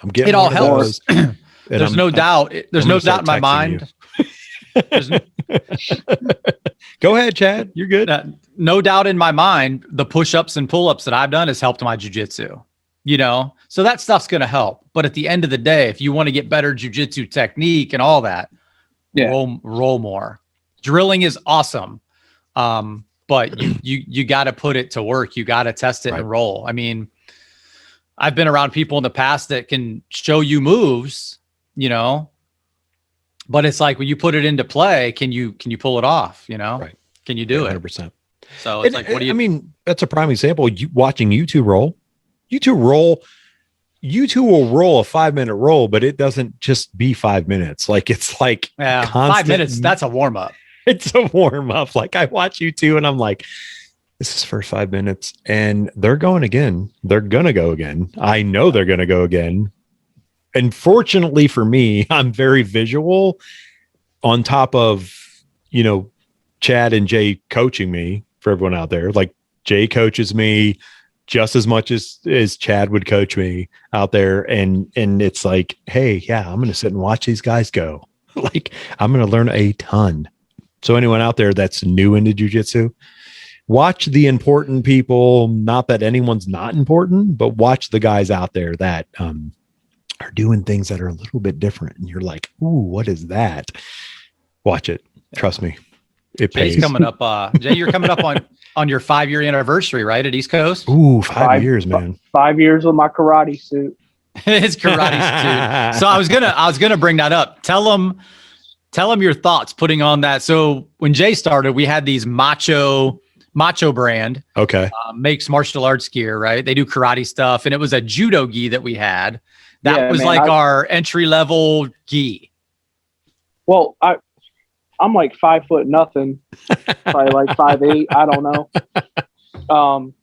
I'm getting it all helps. There's no doubt. There's no doubt in my mind. Go ahead, Chad. You're good. No doubt in my mind, the push-ups and pull-ups that I've done has helped my jiu-jitsu, so that stuff's going to help. But at the end of the day, if you want to get better jiu-jitsu technique and all that, roll more. Drilling is awesome. But you got to put it to work. You got to test it and roll. I've been around people in the past that can show you moves, but it's like when you put it into play, can you pull it off? Right. Can you do 100%. So it's like, what do you? That's a prime example. Watching you two roll. You two will roll a 5-minute roll, but it doesn't just be 5 minutes. Like it's like 5 minutes. That's a warm up. It's a warm up. Like I watch you two and I'm like, This is first 5 minutes, and they're going again. They're going to go again. I know they're going to go again. And fortunately for me, I'm very visual on top of, Chad and Jay coaching me for everyone out there. Like Jay coaches me just as much as Chad would coach me out there. And it's like, hey, yeah, I'm going to sit and watch these guys go. Like I'm going to learn a ton. So anyone out there that's new into jiu-jitsu, watch the important people. Not that anyone's not important, but watch the guys out there that are doing things that are a little bit different. And you're like, ooh, what is that? Watch it. Trust me. It pays. Jay's coming up. Jay, you're coming up on your 5-year anniversary, right? At East Coast. Ooh, 5 years, man. 5 years with my karate suit. His karate suit. So I was gonna bring that up. Tell them your thoughts putting on that. So when Jay started, we had these macho brand. Okay. Makes martial arts gear, right? They do karate stuff, and it was a judo gi that we had. That was our entry level gi. Well, I'm like 5 foot nothing, probably like 5'8". I don't know.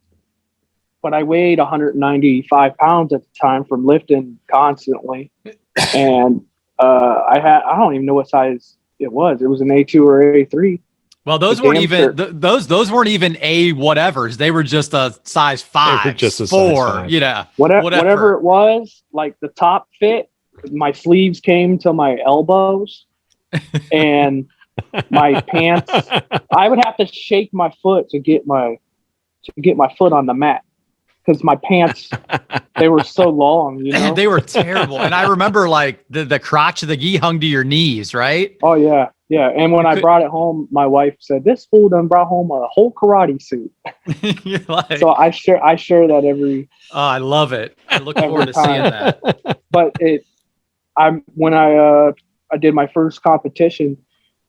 But I weighed 195 pounds at the time from lifting constantly, and I don't even know what size it was. It was an A2 or A3. Well, those weren't even those weren't even A whatevers. They were just a size 5, they were just a 4, size 5. Yeah. Whatever it was, like the top fit, my sleeves came to my elbows, and my pants. I would have to shake my foot to get my foot on the mat because my pants they were so long. They were terrible. And I remember like the crotch of the gi hung to your knees, right? Oh yeah. Yeah, and when I brought it home, my wife said, "This fool done brought home a whole karate suit." So I share that every. Oh, I love it. I look forward to seeing that. But when I did my first competition,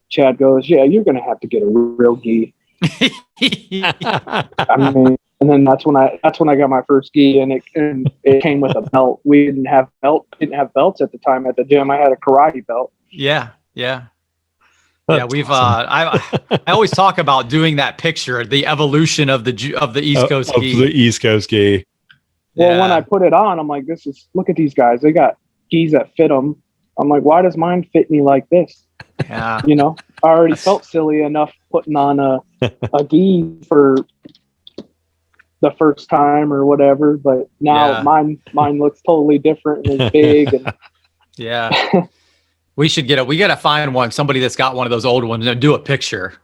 Chad goes, "Yeah, you're gonna have to get a real gi." I mean, and then that's when I got my first gi, and it came with a belt. We didn't have belts at the time at the gym. I had a karate belt. Yeah. Yeah, we've. I always talk about doing that picture, the evolution of the East Coast gi. Of the East Coast gi. Well, when I put it on, I'm like, look at these guys. They got gis that fit them. I'm like, why does mine fit me like this? Yeah. I already felt silly enough putting on a gi for the first time or whatever, but now mine looks totally different and is big. And yeah. We got to find somebody that's got one of those old ones and do a picture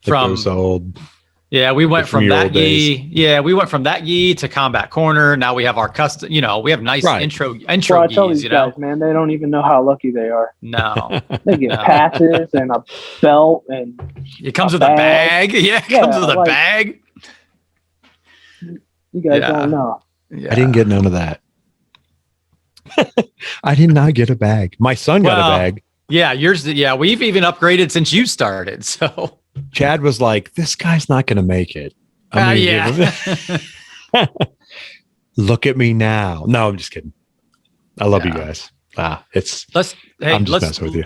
from those old. Yeah, we went from that gi. Yeah, we went from that gi to combat corner. Now we have our custom, we have nice intro well, I tell gis, these guys, man, they don't even know how lucky they are. No. They get patches and a belt and it comes with a bag. Yeah, it comes with a bag. You guys don't know. Yeah. I didn't get none of that. I did not get a bag. My son got a bag. Yeah, yours. Yeah, we've even upgraded since you started. So Chad was like, "This guy's not going to make it." Look at me now. No, I'm just kidding. I love you guys. I'm just messing with you.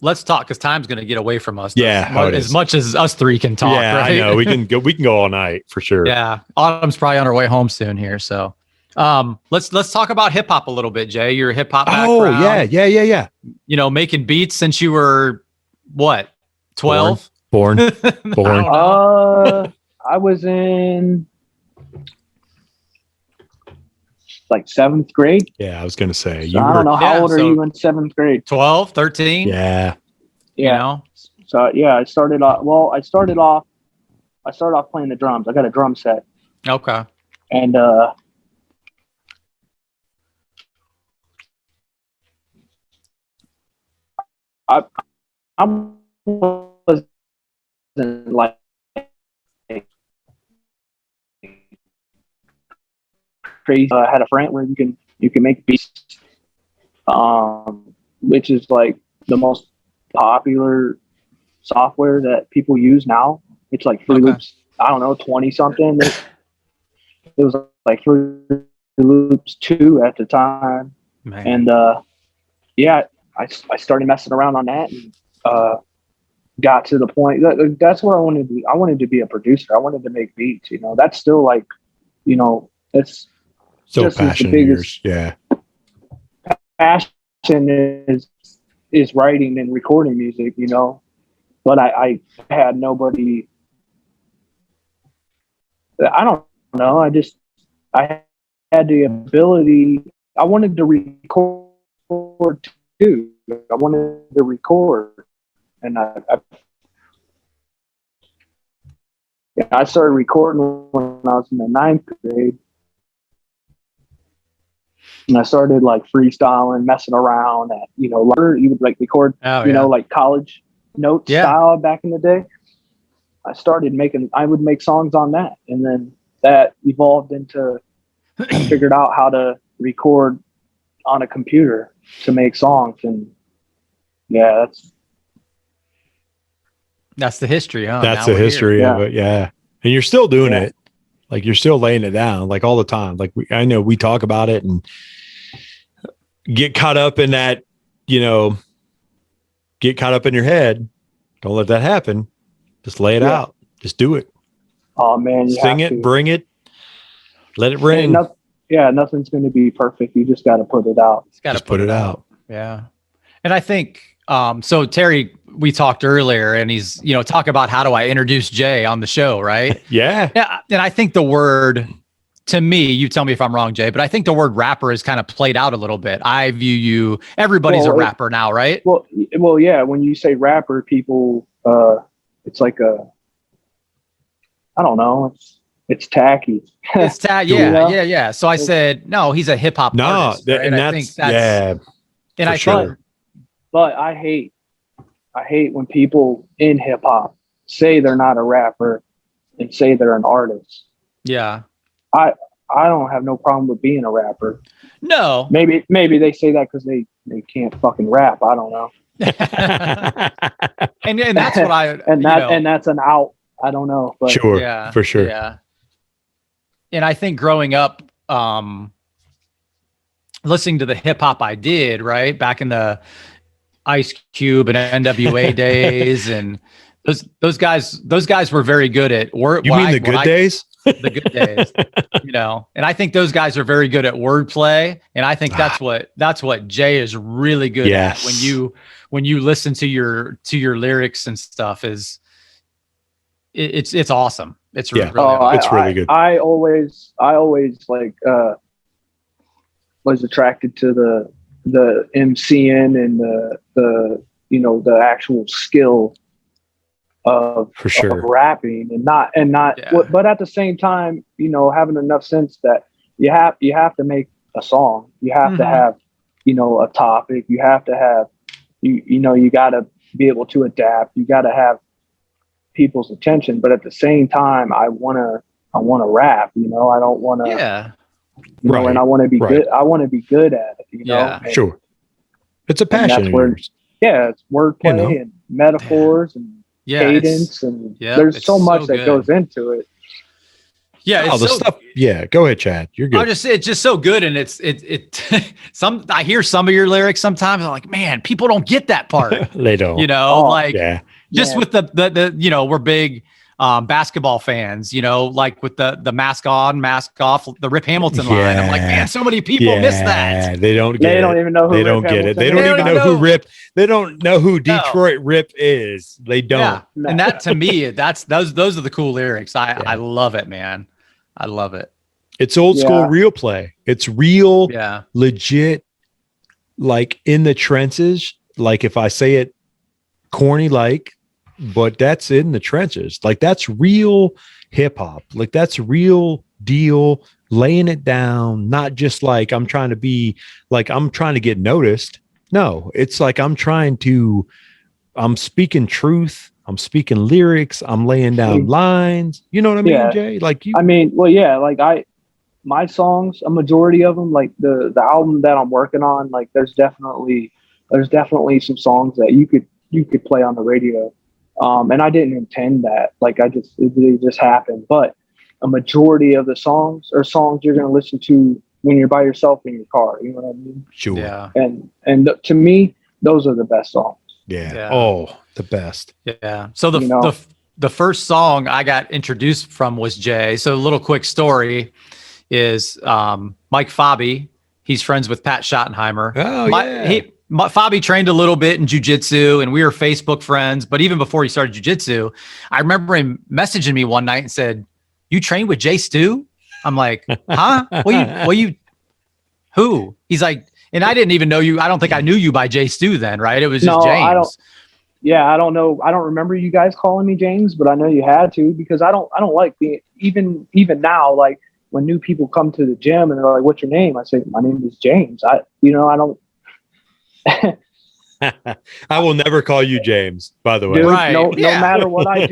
Let's talk because time's going to get away from us. Yeah, as much as us three can talk. Yeah, right? I know we can go all night for sure. Yeah, Autumn's probably on her way home soon here, so. Let's talk about hip hop a little bit, Jay. Your hip hop background. Yeah. Making beats since you were what, 12? Born. I was in like 7th grade. Yeah, I was gonna say. So I don't know how old are you in 7th grade? 12, 13. Yeah. So yeah, I started off playing the drums. I got a drum set. Okay. And I wasn't like crazy. I had a friend where you can make beats, which is like the most popular software that people use now. It's like Fruit Loops. I don't know, 20 something. It was like Fruit Loops 2 at the time. Man. And I started messing around on that, and got to the point that's what I wanted to do. I wanted to be a producer. I wanted to make beats, you know. That's still like, you know, it's So just as the passionate of yours. Yeah. passion is writing and recording music, you know. But I had nobody. I don't know. I had the ability. I wanted to record too. I wanted to record, and I started recording when I was in the 9th grade, and I started like freestyling, messing around. At you would like record, like college note style back in the day. I would make songs on that, and then that evolved into I figured out how to record on a computer to make songs, and that's the history, huh? That's the history of it, yeah. And you're still doing it, like you're still laying it down, like all the time. Like I know we talk about it and get caught up in that, get caught up in your head. Don't let that happen. Just lay it out. Just do it. Oh man, sing it, bring it, let it ring. Nothing's going to be perfect. You just got to put it out. Just put it out. Yeah. And I think, so Terry, we talked earlier and he's, talk about how do I introduce Jay on the show, right? Yeah. And I think the word, to me, you tell me if I'm wrong, Jay, but I think the word rapper is kind of played out a little bit. I view you, everybody's a rapper now, right? Well, yeah. When you say rapper, people, it's like I don't know. It's tacky. It's tacky. Yeah. So I said, no, he's a hip hop artist. Right? And I think that's and I thought, but I hate when people in hip hop say they're not a rapper and say they're an artist. Yeah. I don't have no problem with being a rapper. No. Maybe they say that because they can't fucking rap. I don't know. and that's what I and that's an out. I don't know. But sure. Yeah. For sure. Yeah. And I think growing up, listening to the hip hop I did, right, back in the Ice Cube and NWA days, and those guys were very good at work. You mean the good days? The good days, and I think those guys are very good at wordplay, and I think that's what Jay is really good at. When you listen to your lyrics and stuff, it's awesome. It's really awesome. It's really good. I always like was attracted to the MCing and the actual skill of rapping and not but at the same time, having enough sense that you have to make a song. You have to have, a topic. You have to have, you got to be able to adapt. You got to have people's attention, but at the same time, I want to rap, I don't want to, and I want to be good. I want to be good at it, And, sure. It's a passion. It's wordplay and metaphors and cadence, and there's so much that goes into it. Yeah, stuff. Yeah, go ahead, Chad. You're good. It's just so good, and it I hear some of your lyrics sometimes. I'm like, man, people don't get that part. They don't. With the we're big basketball fans. Like with the mask on, mask off, the Rip Hamilton line. I'm like, man, so many people miss that. They don't get it. They don't even know who. They don't get it. They don't even know who Rip. They don't know who Detroit Rip is. They don't. Yeah. And that to me, those are the cool lyrics. I love it, man. I love it. It's old school real play. It's real, legit, like in the trenches. Like if I say it corny, but that's in the trenches. Like that's real hip hop. Like that's real deal, laying it down, not just like I'm trying to get noticed. No, it's like I'm speaking truth. I'm speaking lyrics. I'm laying down lines. You know what I mean, Jay? Like my songs, a majority of them, like the album that I'm working on, like there's definitely some songs that you could play on the radio. And I didn't intend that. Like it just happened. But a majority of the songs are songs you're going to listen to when you're by yourself in your car. You know what I mean? Sure. Yeah. And to me, those are the best songs. Yeah. Oh, the best. Yeah. So the first song I got introduced from was Jay. So a little quick story is Mike Fabi. He's friends with Pat Schottenheimer. Oh, yeah. Fabi trained a little bit in jiu-jitsu, and we were Facebook friends. But even before he started jiu-jitsu, I remember him messaging me one night and said, "You trained with Jay Stu?" I'm like, "Huh? Who?" He's like, and I didn't even know you. I don't think I knew you by Jay Stu then, right? It was just James. I don't know. I don't remember you guys calling me James, but I know you had to, because I don't like being, even now, like when new people come to the gym and they're like, "What's your name?" I say, "My name is James." I don't. I will never call you James, by the way. Dude, no matter what I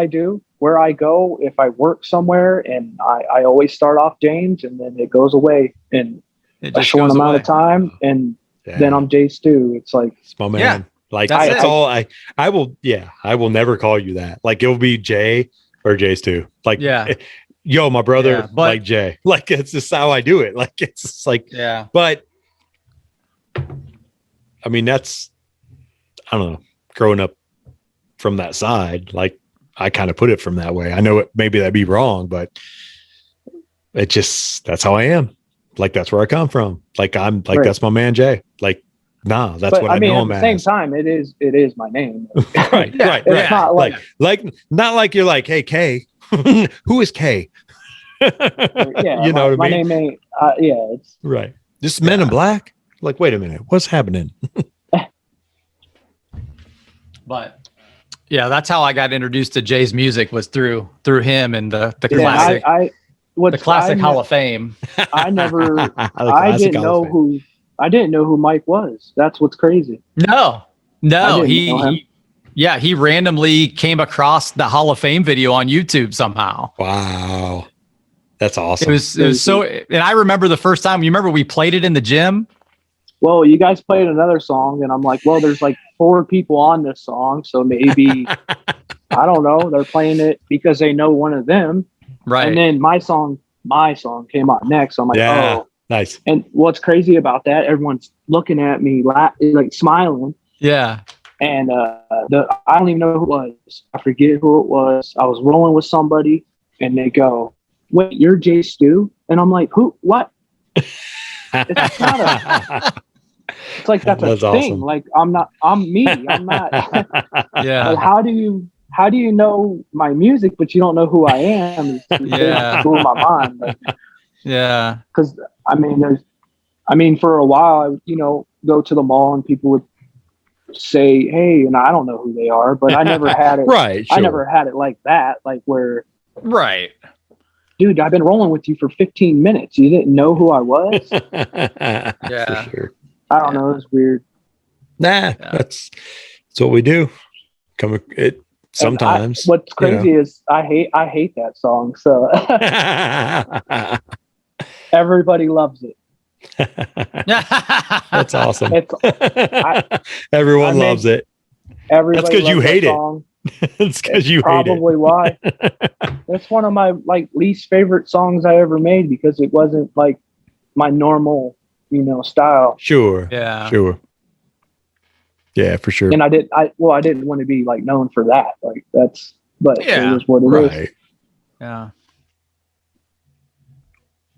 do, where I go, if I work somewhere, and I always start off James, and then it goes away in a short amount of time, and then I'm Jay Stu. It's like, it's my man. Yeah, like that's all I will never call you that. Like, it'll be Jay or Jay Stu. Like, yo, my brother, like Jay. Like, it's just how I do it. Like, it's just like, but I mean, that's, I don't know, growing up from that side, like, I kind of put it from that way. I know maybe that'd be wrong, but it just, that's how I am. Like, that's where I come from. Like, I'm like, that's my man, Jay. Like, nah, that's what I know him as. At the same time, it is my name. Right. It's not like not like you're like, "Hey, Kay." Who is Kay? You know what I mean? My name ain't, it's right. This Men in Black? Like, wait a minute, what's happening? But yeah, that's how I got introduced to Jay's music, was through him and the classic, the classic Hall of Fame. I didn't know who Mike was. That's what's crazy. No, he randomly came across the Hall of Fame video on YouTube somehow. Wow, that's awesome. It was so, and I remember the first time. You remember we played it in the gym? Well, you guys played another song, and I'm like, well, there's like 4 people on this song, so maybe I don't know. They're playing it because they know one of them, right? And then my song came out next. So I'm like, oh, nice. And what's crazy about that? Everyone's looking at me, like smiling. Yeah. And I don't even know who it was. I forget who it was. I was rolling with somebody, and they go, "Wait, you're Jay Stu?" And I'm like, "Who? What?" It's not it's like that's a thing. Awesome. Like, I'm me. I'm not. Yeah. Like, how do you know my music, but you don't know who I am? It's blowing my mind. Like, yeah. Because I mean, for a while, I go to the mall and people would say, "Hey," and I don't know who they are, but I never had it. Right. Sure. I never had it like that. Like, where. Right. Dude, I've been rolling with you for 15 minutes. You didn't know who I was? Yeah. For sure. I don't know. It's weird. Nah, that's what we do. Sometimes. What's crazy is I hate that song. So everybody loves it. That's awesome. Everyone loves it. That's because you hate it. It's because you hate it. Probably why. That's one of my least favorite songs I ever made, because it wasn't like my normal, style. Sure. Yeah. Sure. Yeah, for sure. And I didn't want to be like known for that. Like, but it is what it is. Yeah.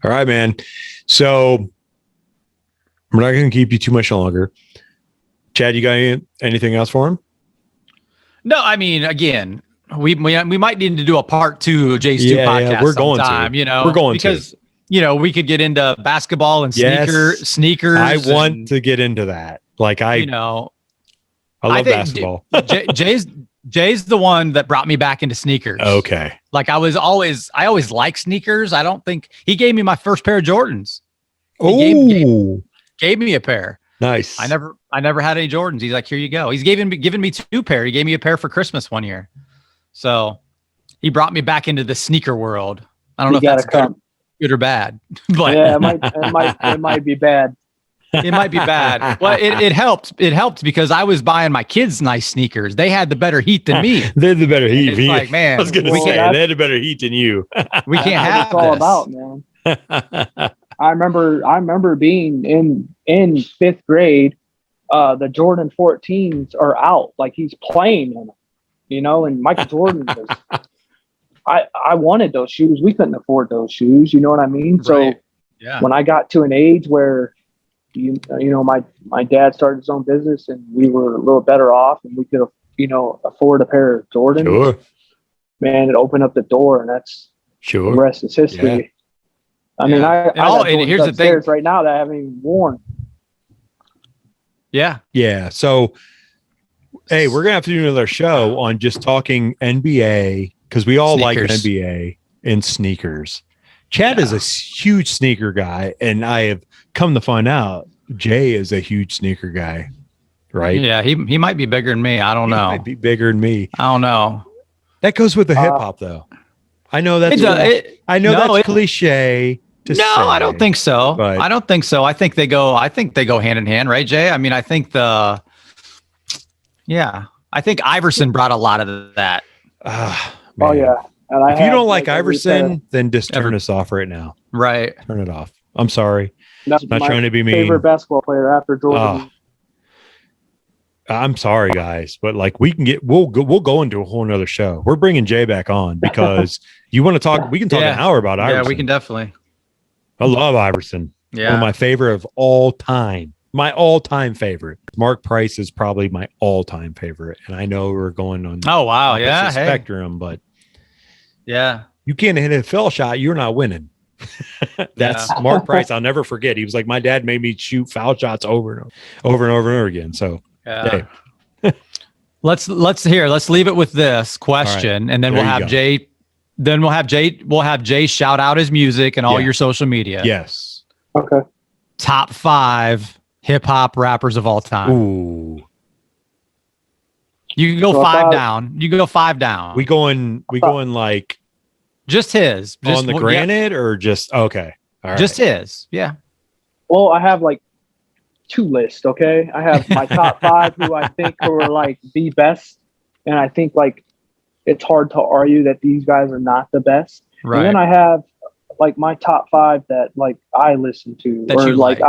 All right, man. So we're not going to keep you too much longer. Chad, you got anything else for him? No, I mean, again, we might need to do a part 2 of Jay Stu podcast. Yeah, we're going to. We're going because we could get into basketball and sneakers. I want to get into that. Like, I love basketball. Jay's the one that brought me back into sneakers. Okay. Like, I always liked sneakers. I don't think he gave me my first pair of Jordans. He gave me a pair. Nice. I never had any Jordans. He's like, "Here you go." He's given me 2 pair. He gave me a pair for Christmas one year. So he brought me back into the sneaker world. I don't know if that's good or bad, but yeah, it might be bad. It might be bad. Well, it helped. It helped because I was buying my kids nice sneakers. They had the better heat than me. They had the better heat. It's like, man, I was going to say, they had a better heat than you. We can't have it's all about, man. I remember being in 5th grade. the Jordan 14s are out. Like he's playing in them, you know, and Michael Jordan was, I wanted those shoes. We couldn't afford those shoes. You know what I mean? Right. So Yeah. when I got to an age where, you know, my dad started his own business and we were a little better off and we could, you know, afford a pair of Jordans. Sure. Man, it opened up the door, and that's the rest is history. Yeah. I mean, I got and here's the thing right now that I haven't even worn. Yeah. Yeah. So, hey, we're gonna have to do another show on just talking NBA because we all like Sneakers. NBA and sneakers. Chad is a huge sneaker guy, and I have come to find out Jay is a huge sneaker guy, right? Yeah, he might be bigger than me. I don't know. He might be bigger than me. I don't know. That goes with the hip hop, though. I know that's that's cliche. To say, I don't think so. but- I don't think so. I think they go hand in hand, right, Jay? I mean, I think I think Iverson brought a lot of that. Oh Man. yeah. And If you don't like Iverson, then just turn us off right now. Right. Turn it off. I'm sorry. That's Not my trying to be mean. favorite basketball player after Jordan. I'm sorry, guys, but like we'll go into a whole nother show. We're bringing Jay back on because you want to talk. We can talk an hour about Iverson. Yeah, we can definitely. I love Iverson. Yeah. One of my favorite of all time. My all-time favorite. Mark Price is probably my all-time favorite, and I know we're going on. Oh wow, yeah, spectrum, but yeah, you can't hit a foul shot. You're not winning. That's Mark Price. I'll never forget. He was like, my dad made me shoot foul shots over and over again. So, yeah. Hey. let's leave it with this question, and then we'll have Jay. Then we'll have Jay shout out his music and all your social media. Yes. Okay. Top 5 hip hop rappers of all time. Ooh. You can go 5 down. You can go 5 down. We going like just his. On the granite or just okay. All right. Just his. Yeah. Well, I have like 2 lists, okay? I have my top 5 who I think are like the best, and I think like it's hard to argue that these guys are not the best. Right. And then I have like my top 5 that like I listen to, that or you like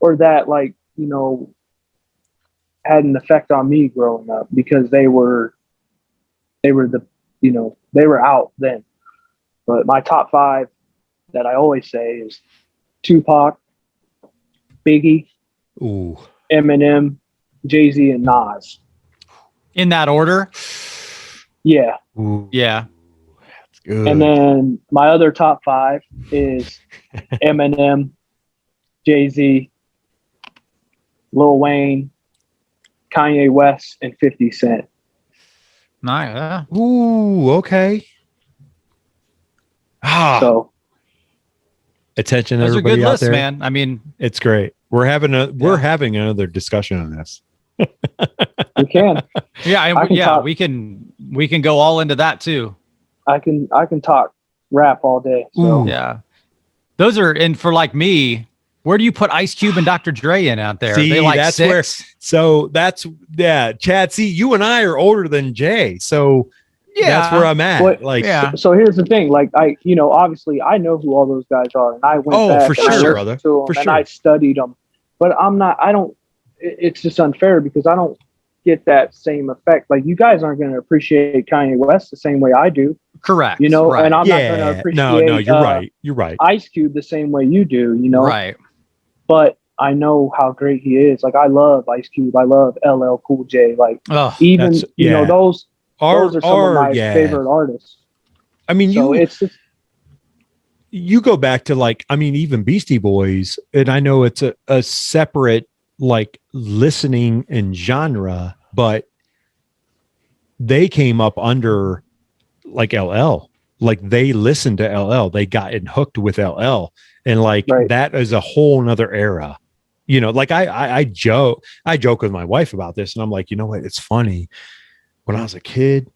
or that like, you know, had an effect on me growing up because they were the, you know, they were out then. But my top 5 that I always say is Tupac, Biggie, Ooh. Eminem, Jay-Z, and Nas. In that order? Yeah. Ooh. Yeah. That's good. And then my other top 5 is Eminem, Jay-Z, Lil Wayne, Kanye West, and 50 Cent. Nice. Ooh, okay. So attention, those are everybody good out lists, there. man. I mean, it's great. We're having another discussion on this. we can. we can go all into that too. I can talk rap all day. So Ooh. Yeah. Those are, and for like me, where do you put Ice Cube and Dr. Dre in out there? See, are they like that's 6? Chad, see, you and I are older than Jay. So that's where I'm at. But, so here's the thing. Like obviously I know who all those guys are, and I went back for and I sure, listened brother. to them, For and sure. I studied them. But it's just unfair because I don't get that same effect. Like you guys aren't going to appreciate Kanye West the same way I do. Correct. You know, right. and I'm not going to appreciate No, you're right. You're right. Ice Cube the same way you do, you know. Right. But I know how great he is. Like I love Ice Cube. I love LL Cool J. Like those are some of my favorite artists. I mean, so it's just, you go back to like, I mean, even Beastie Boys, and I know it's a separate like listening and genre, but they came up under like LL. Like they listened to LL, they got hooked with LL, and like that is a whole nother era. You know, like I joke with my wife about this, and I'm like, you know what? It's funny. When I was a kid,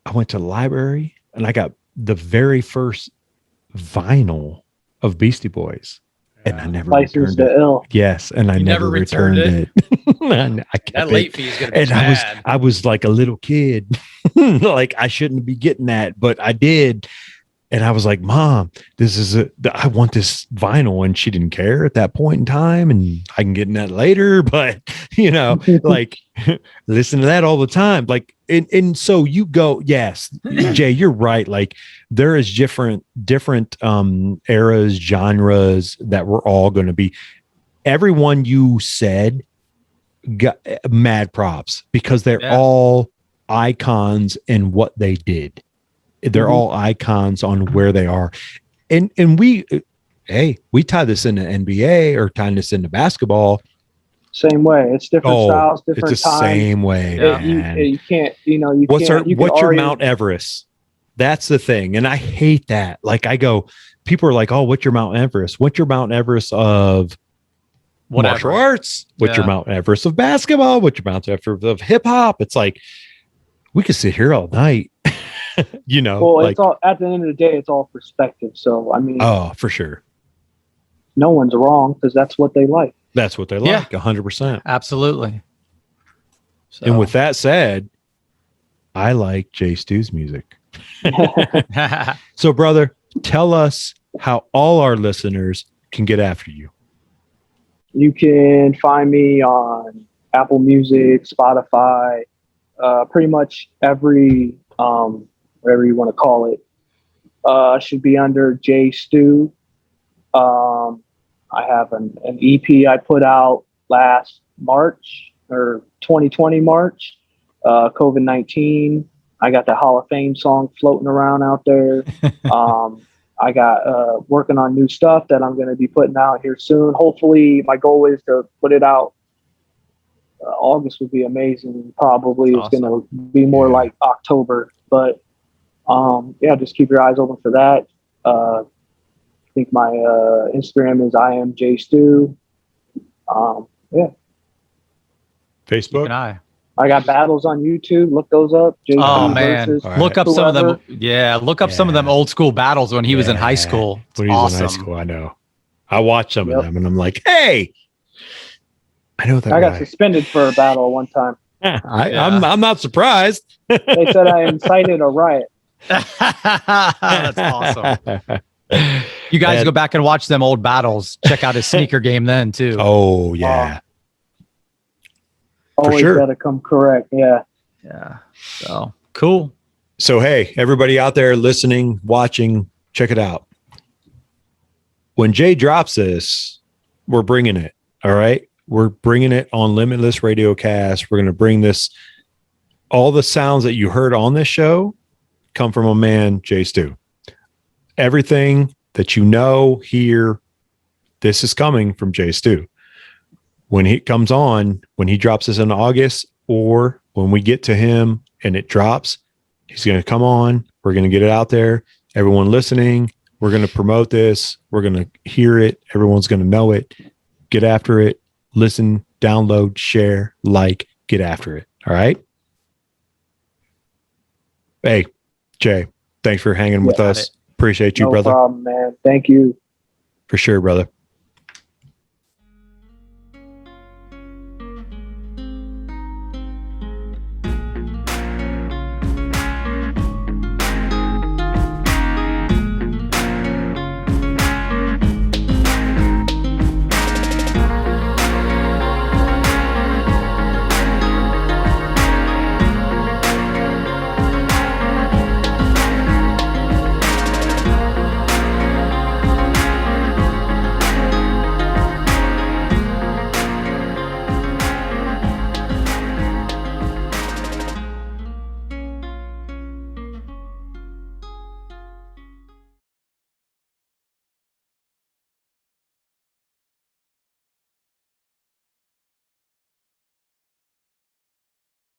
I went to the library and I got the very first vinyl of Beastie Boys, and I never returned it. Ill. Yes, and I never returned it. I kept that late fee is going to be and bad. I was like a little kid, like I shouldn't be getting that, but I did. And I was like, Mom, I want this vinyl. And she didn't care at that point in time. And I can get in that later, but like listen to that all the time. Like, and so you go, yes, Jay, you're right. Like there is different eras, genres that we're all going to be. Everyone you said got mad props because they're all icons in what they did. They're all icons on where they are. And we tie this into NBA or tie this into basketball. Same way. It's different styles, different it's the times. Same way. You can't, what's your Mount Everest? That's the thing. And I hate that. Like I go, people are like, oh, what's your Mount Everest? What's your Mount Everest of whatever. Martial arts? What's your Mount Everest of basketball? What's your Mount Everest of hip hop? It's like, we could sit here all night. Well, it's all, at the end of the day, it's all perspective. So, I mean, oh, for sure. No one's wrong because that's what they like. That's what they like. 100%. Absolutely. So. And with that said, I like Jay Stew's music. So, brother, tell us how all our listeners can get after you. You can find me on Apple Music, Spotify, pretty much every, whatever you want to call it, should be under J Stew. I have an EP I put out last March or 2020 March, COVID-19. I got the Hall of Fame song floating around out there. I got working on new stuff that I'm going to be putting out here soon. Hopefully, my goal is to put it out. August would be amazing. Probably awesome. It's going to be more like October, but just keep your eyes open for that. I think my Instagram is IamJStew. Facebook. I got battles on YouTube. Look those up. Oh man, look up some of them. Yeah, look up some of them old school battles when he was in high school. When he was in high school, I know. I watched some of them, and I'm like, hey, I know that. I got suspended for a battle one time. I'm not surprised. They said I incited a riot. That's awesome. You guys go back and watch them old battles. Check out his sneaker game then too. Oh yeah. Always gotta come correct. Yeah. So cool. So hey, everybody out there listening, watching, check it out. When Jay drops this, we're bringing it. All right. We're bringing it on Limitless Radio Cast. We're going to bring this. All the sounds that you heard on this show come from a man, Jay Stew. Everything that hear, this is coming from Jay Stew. When he comes on, when he drops this in August, or when we get to him and it drops, he's going to come on. We're going to get it out there. Everyone listening, we're going to promote this. We're going to hear it. Everyone's going to know it. Get after it. Listen, download, share, like, get after it. All right. Hey, Jay, thanks for hanging with us. Appreciate you, brother. No problem, man. Thank you. For sure, brother.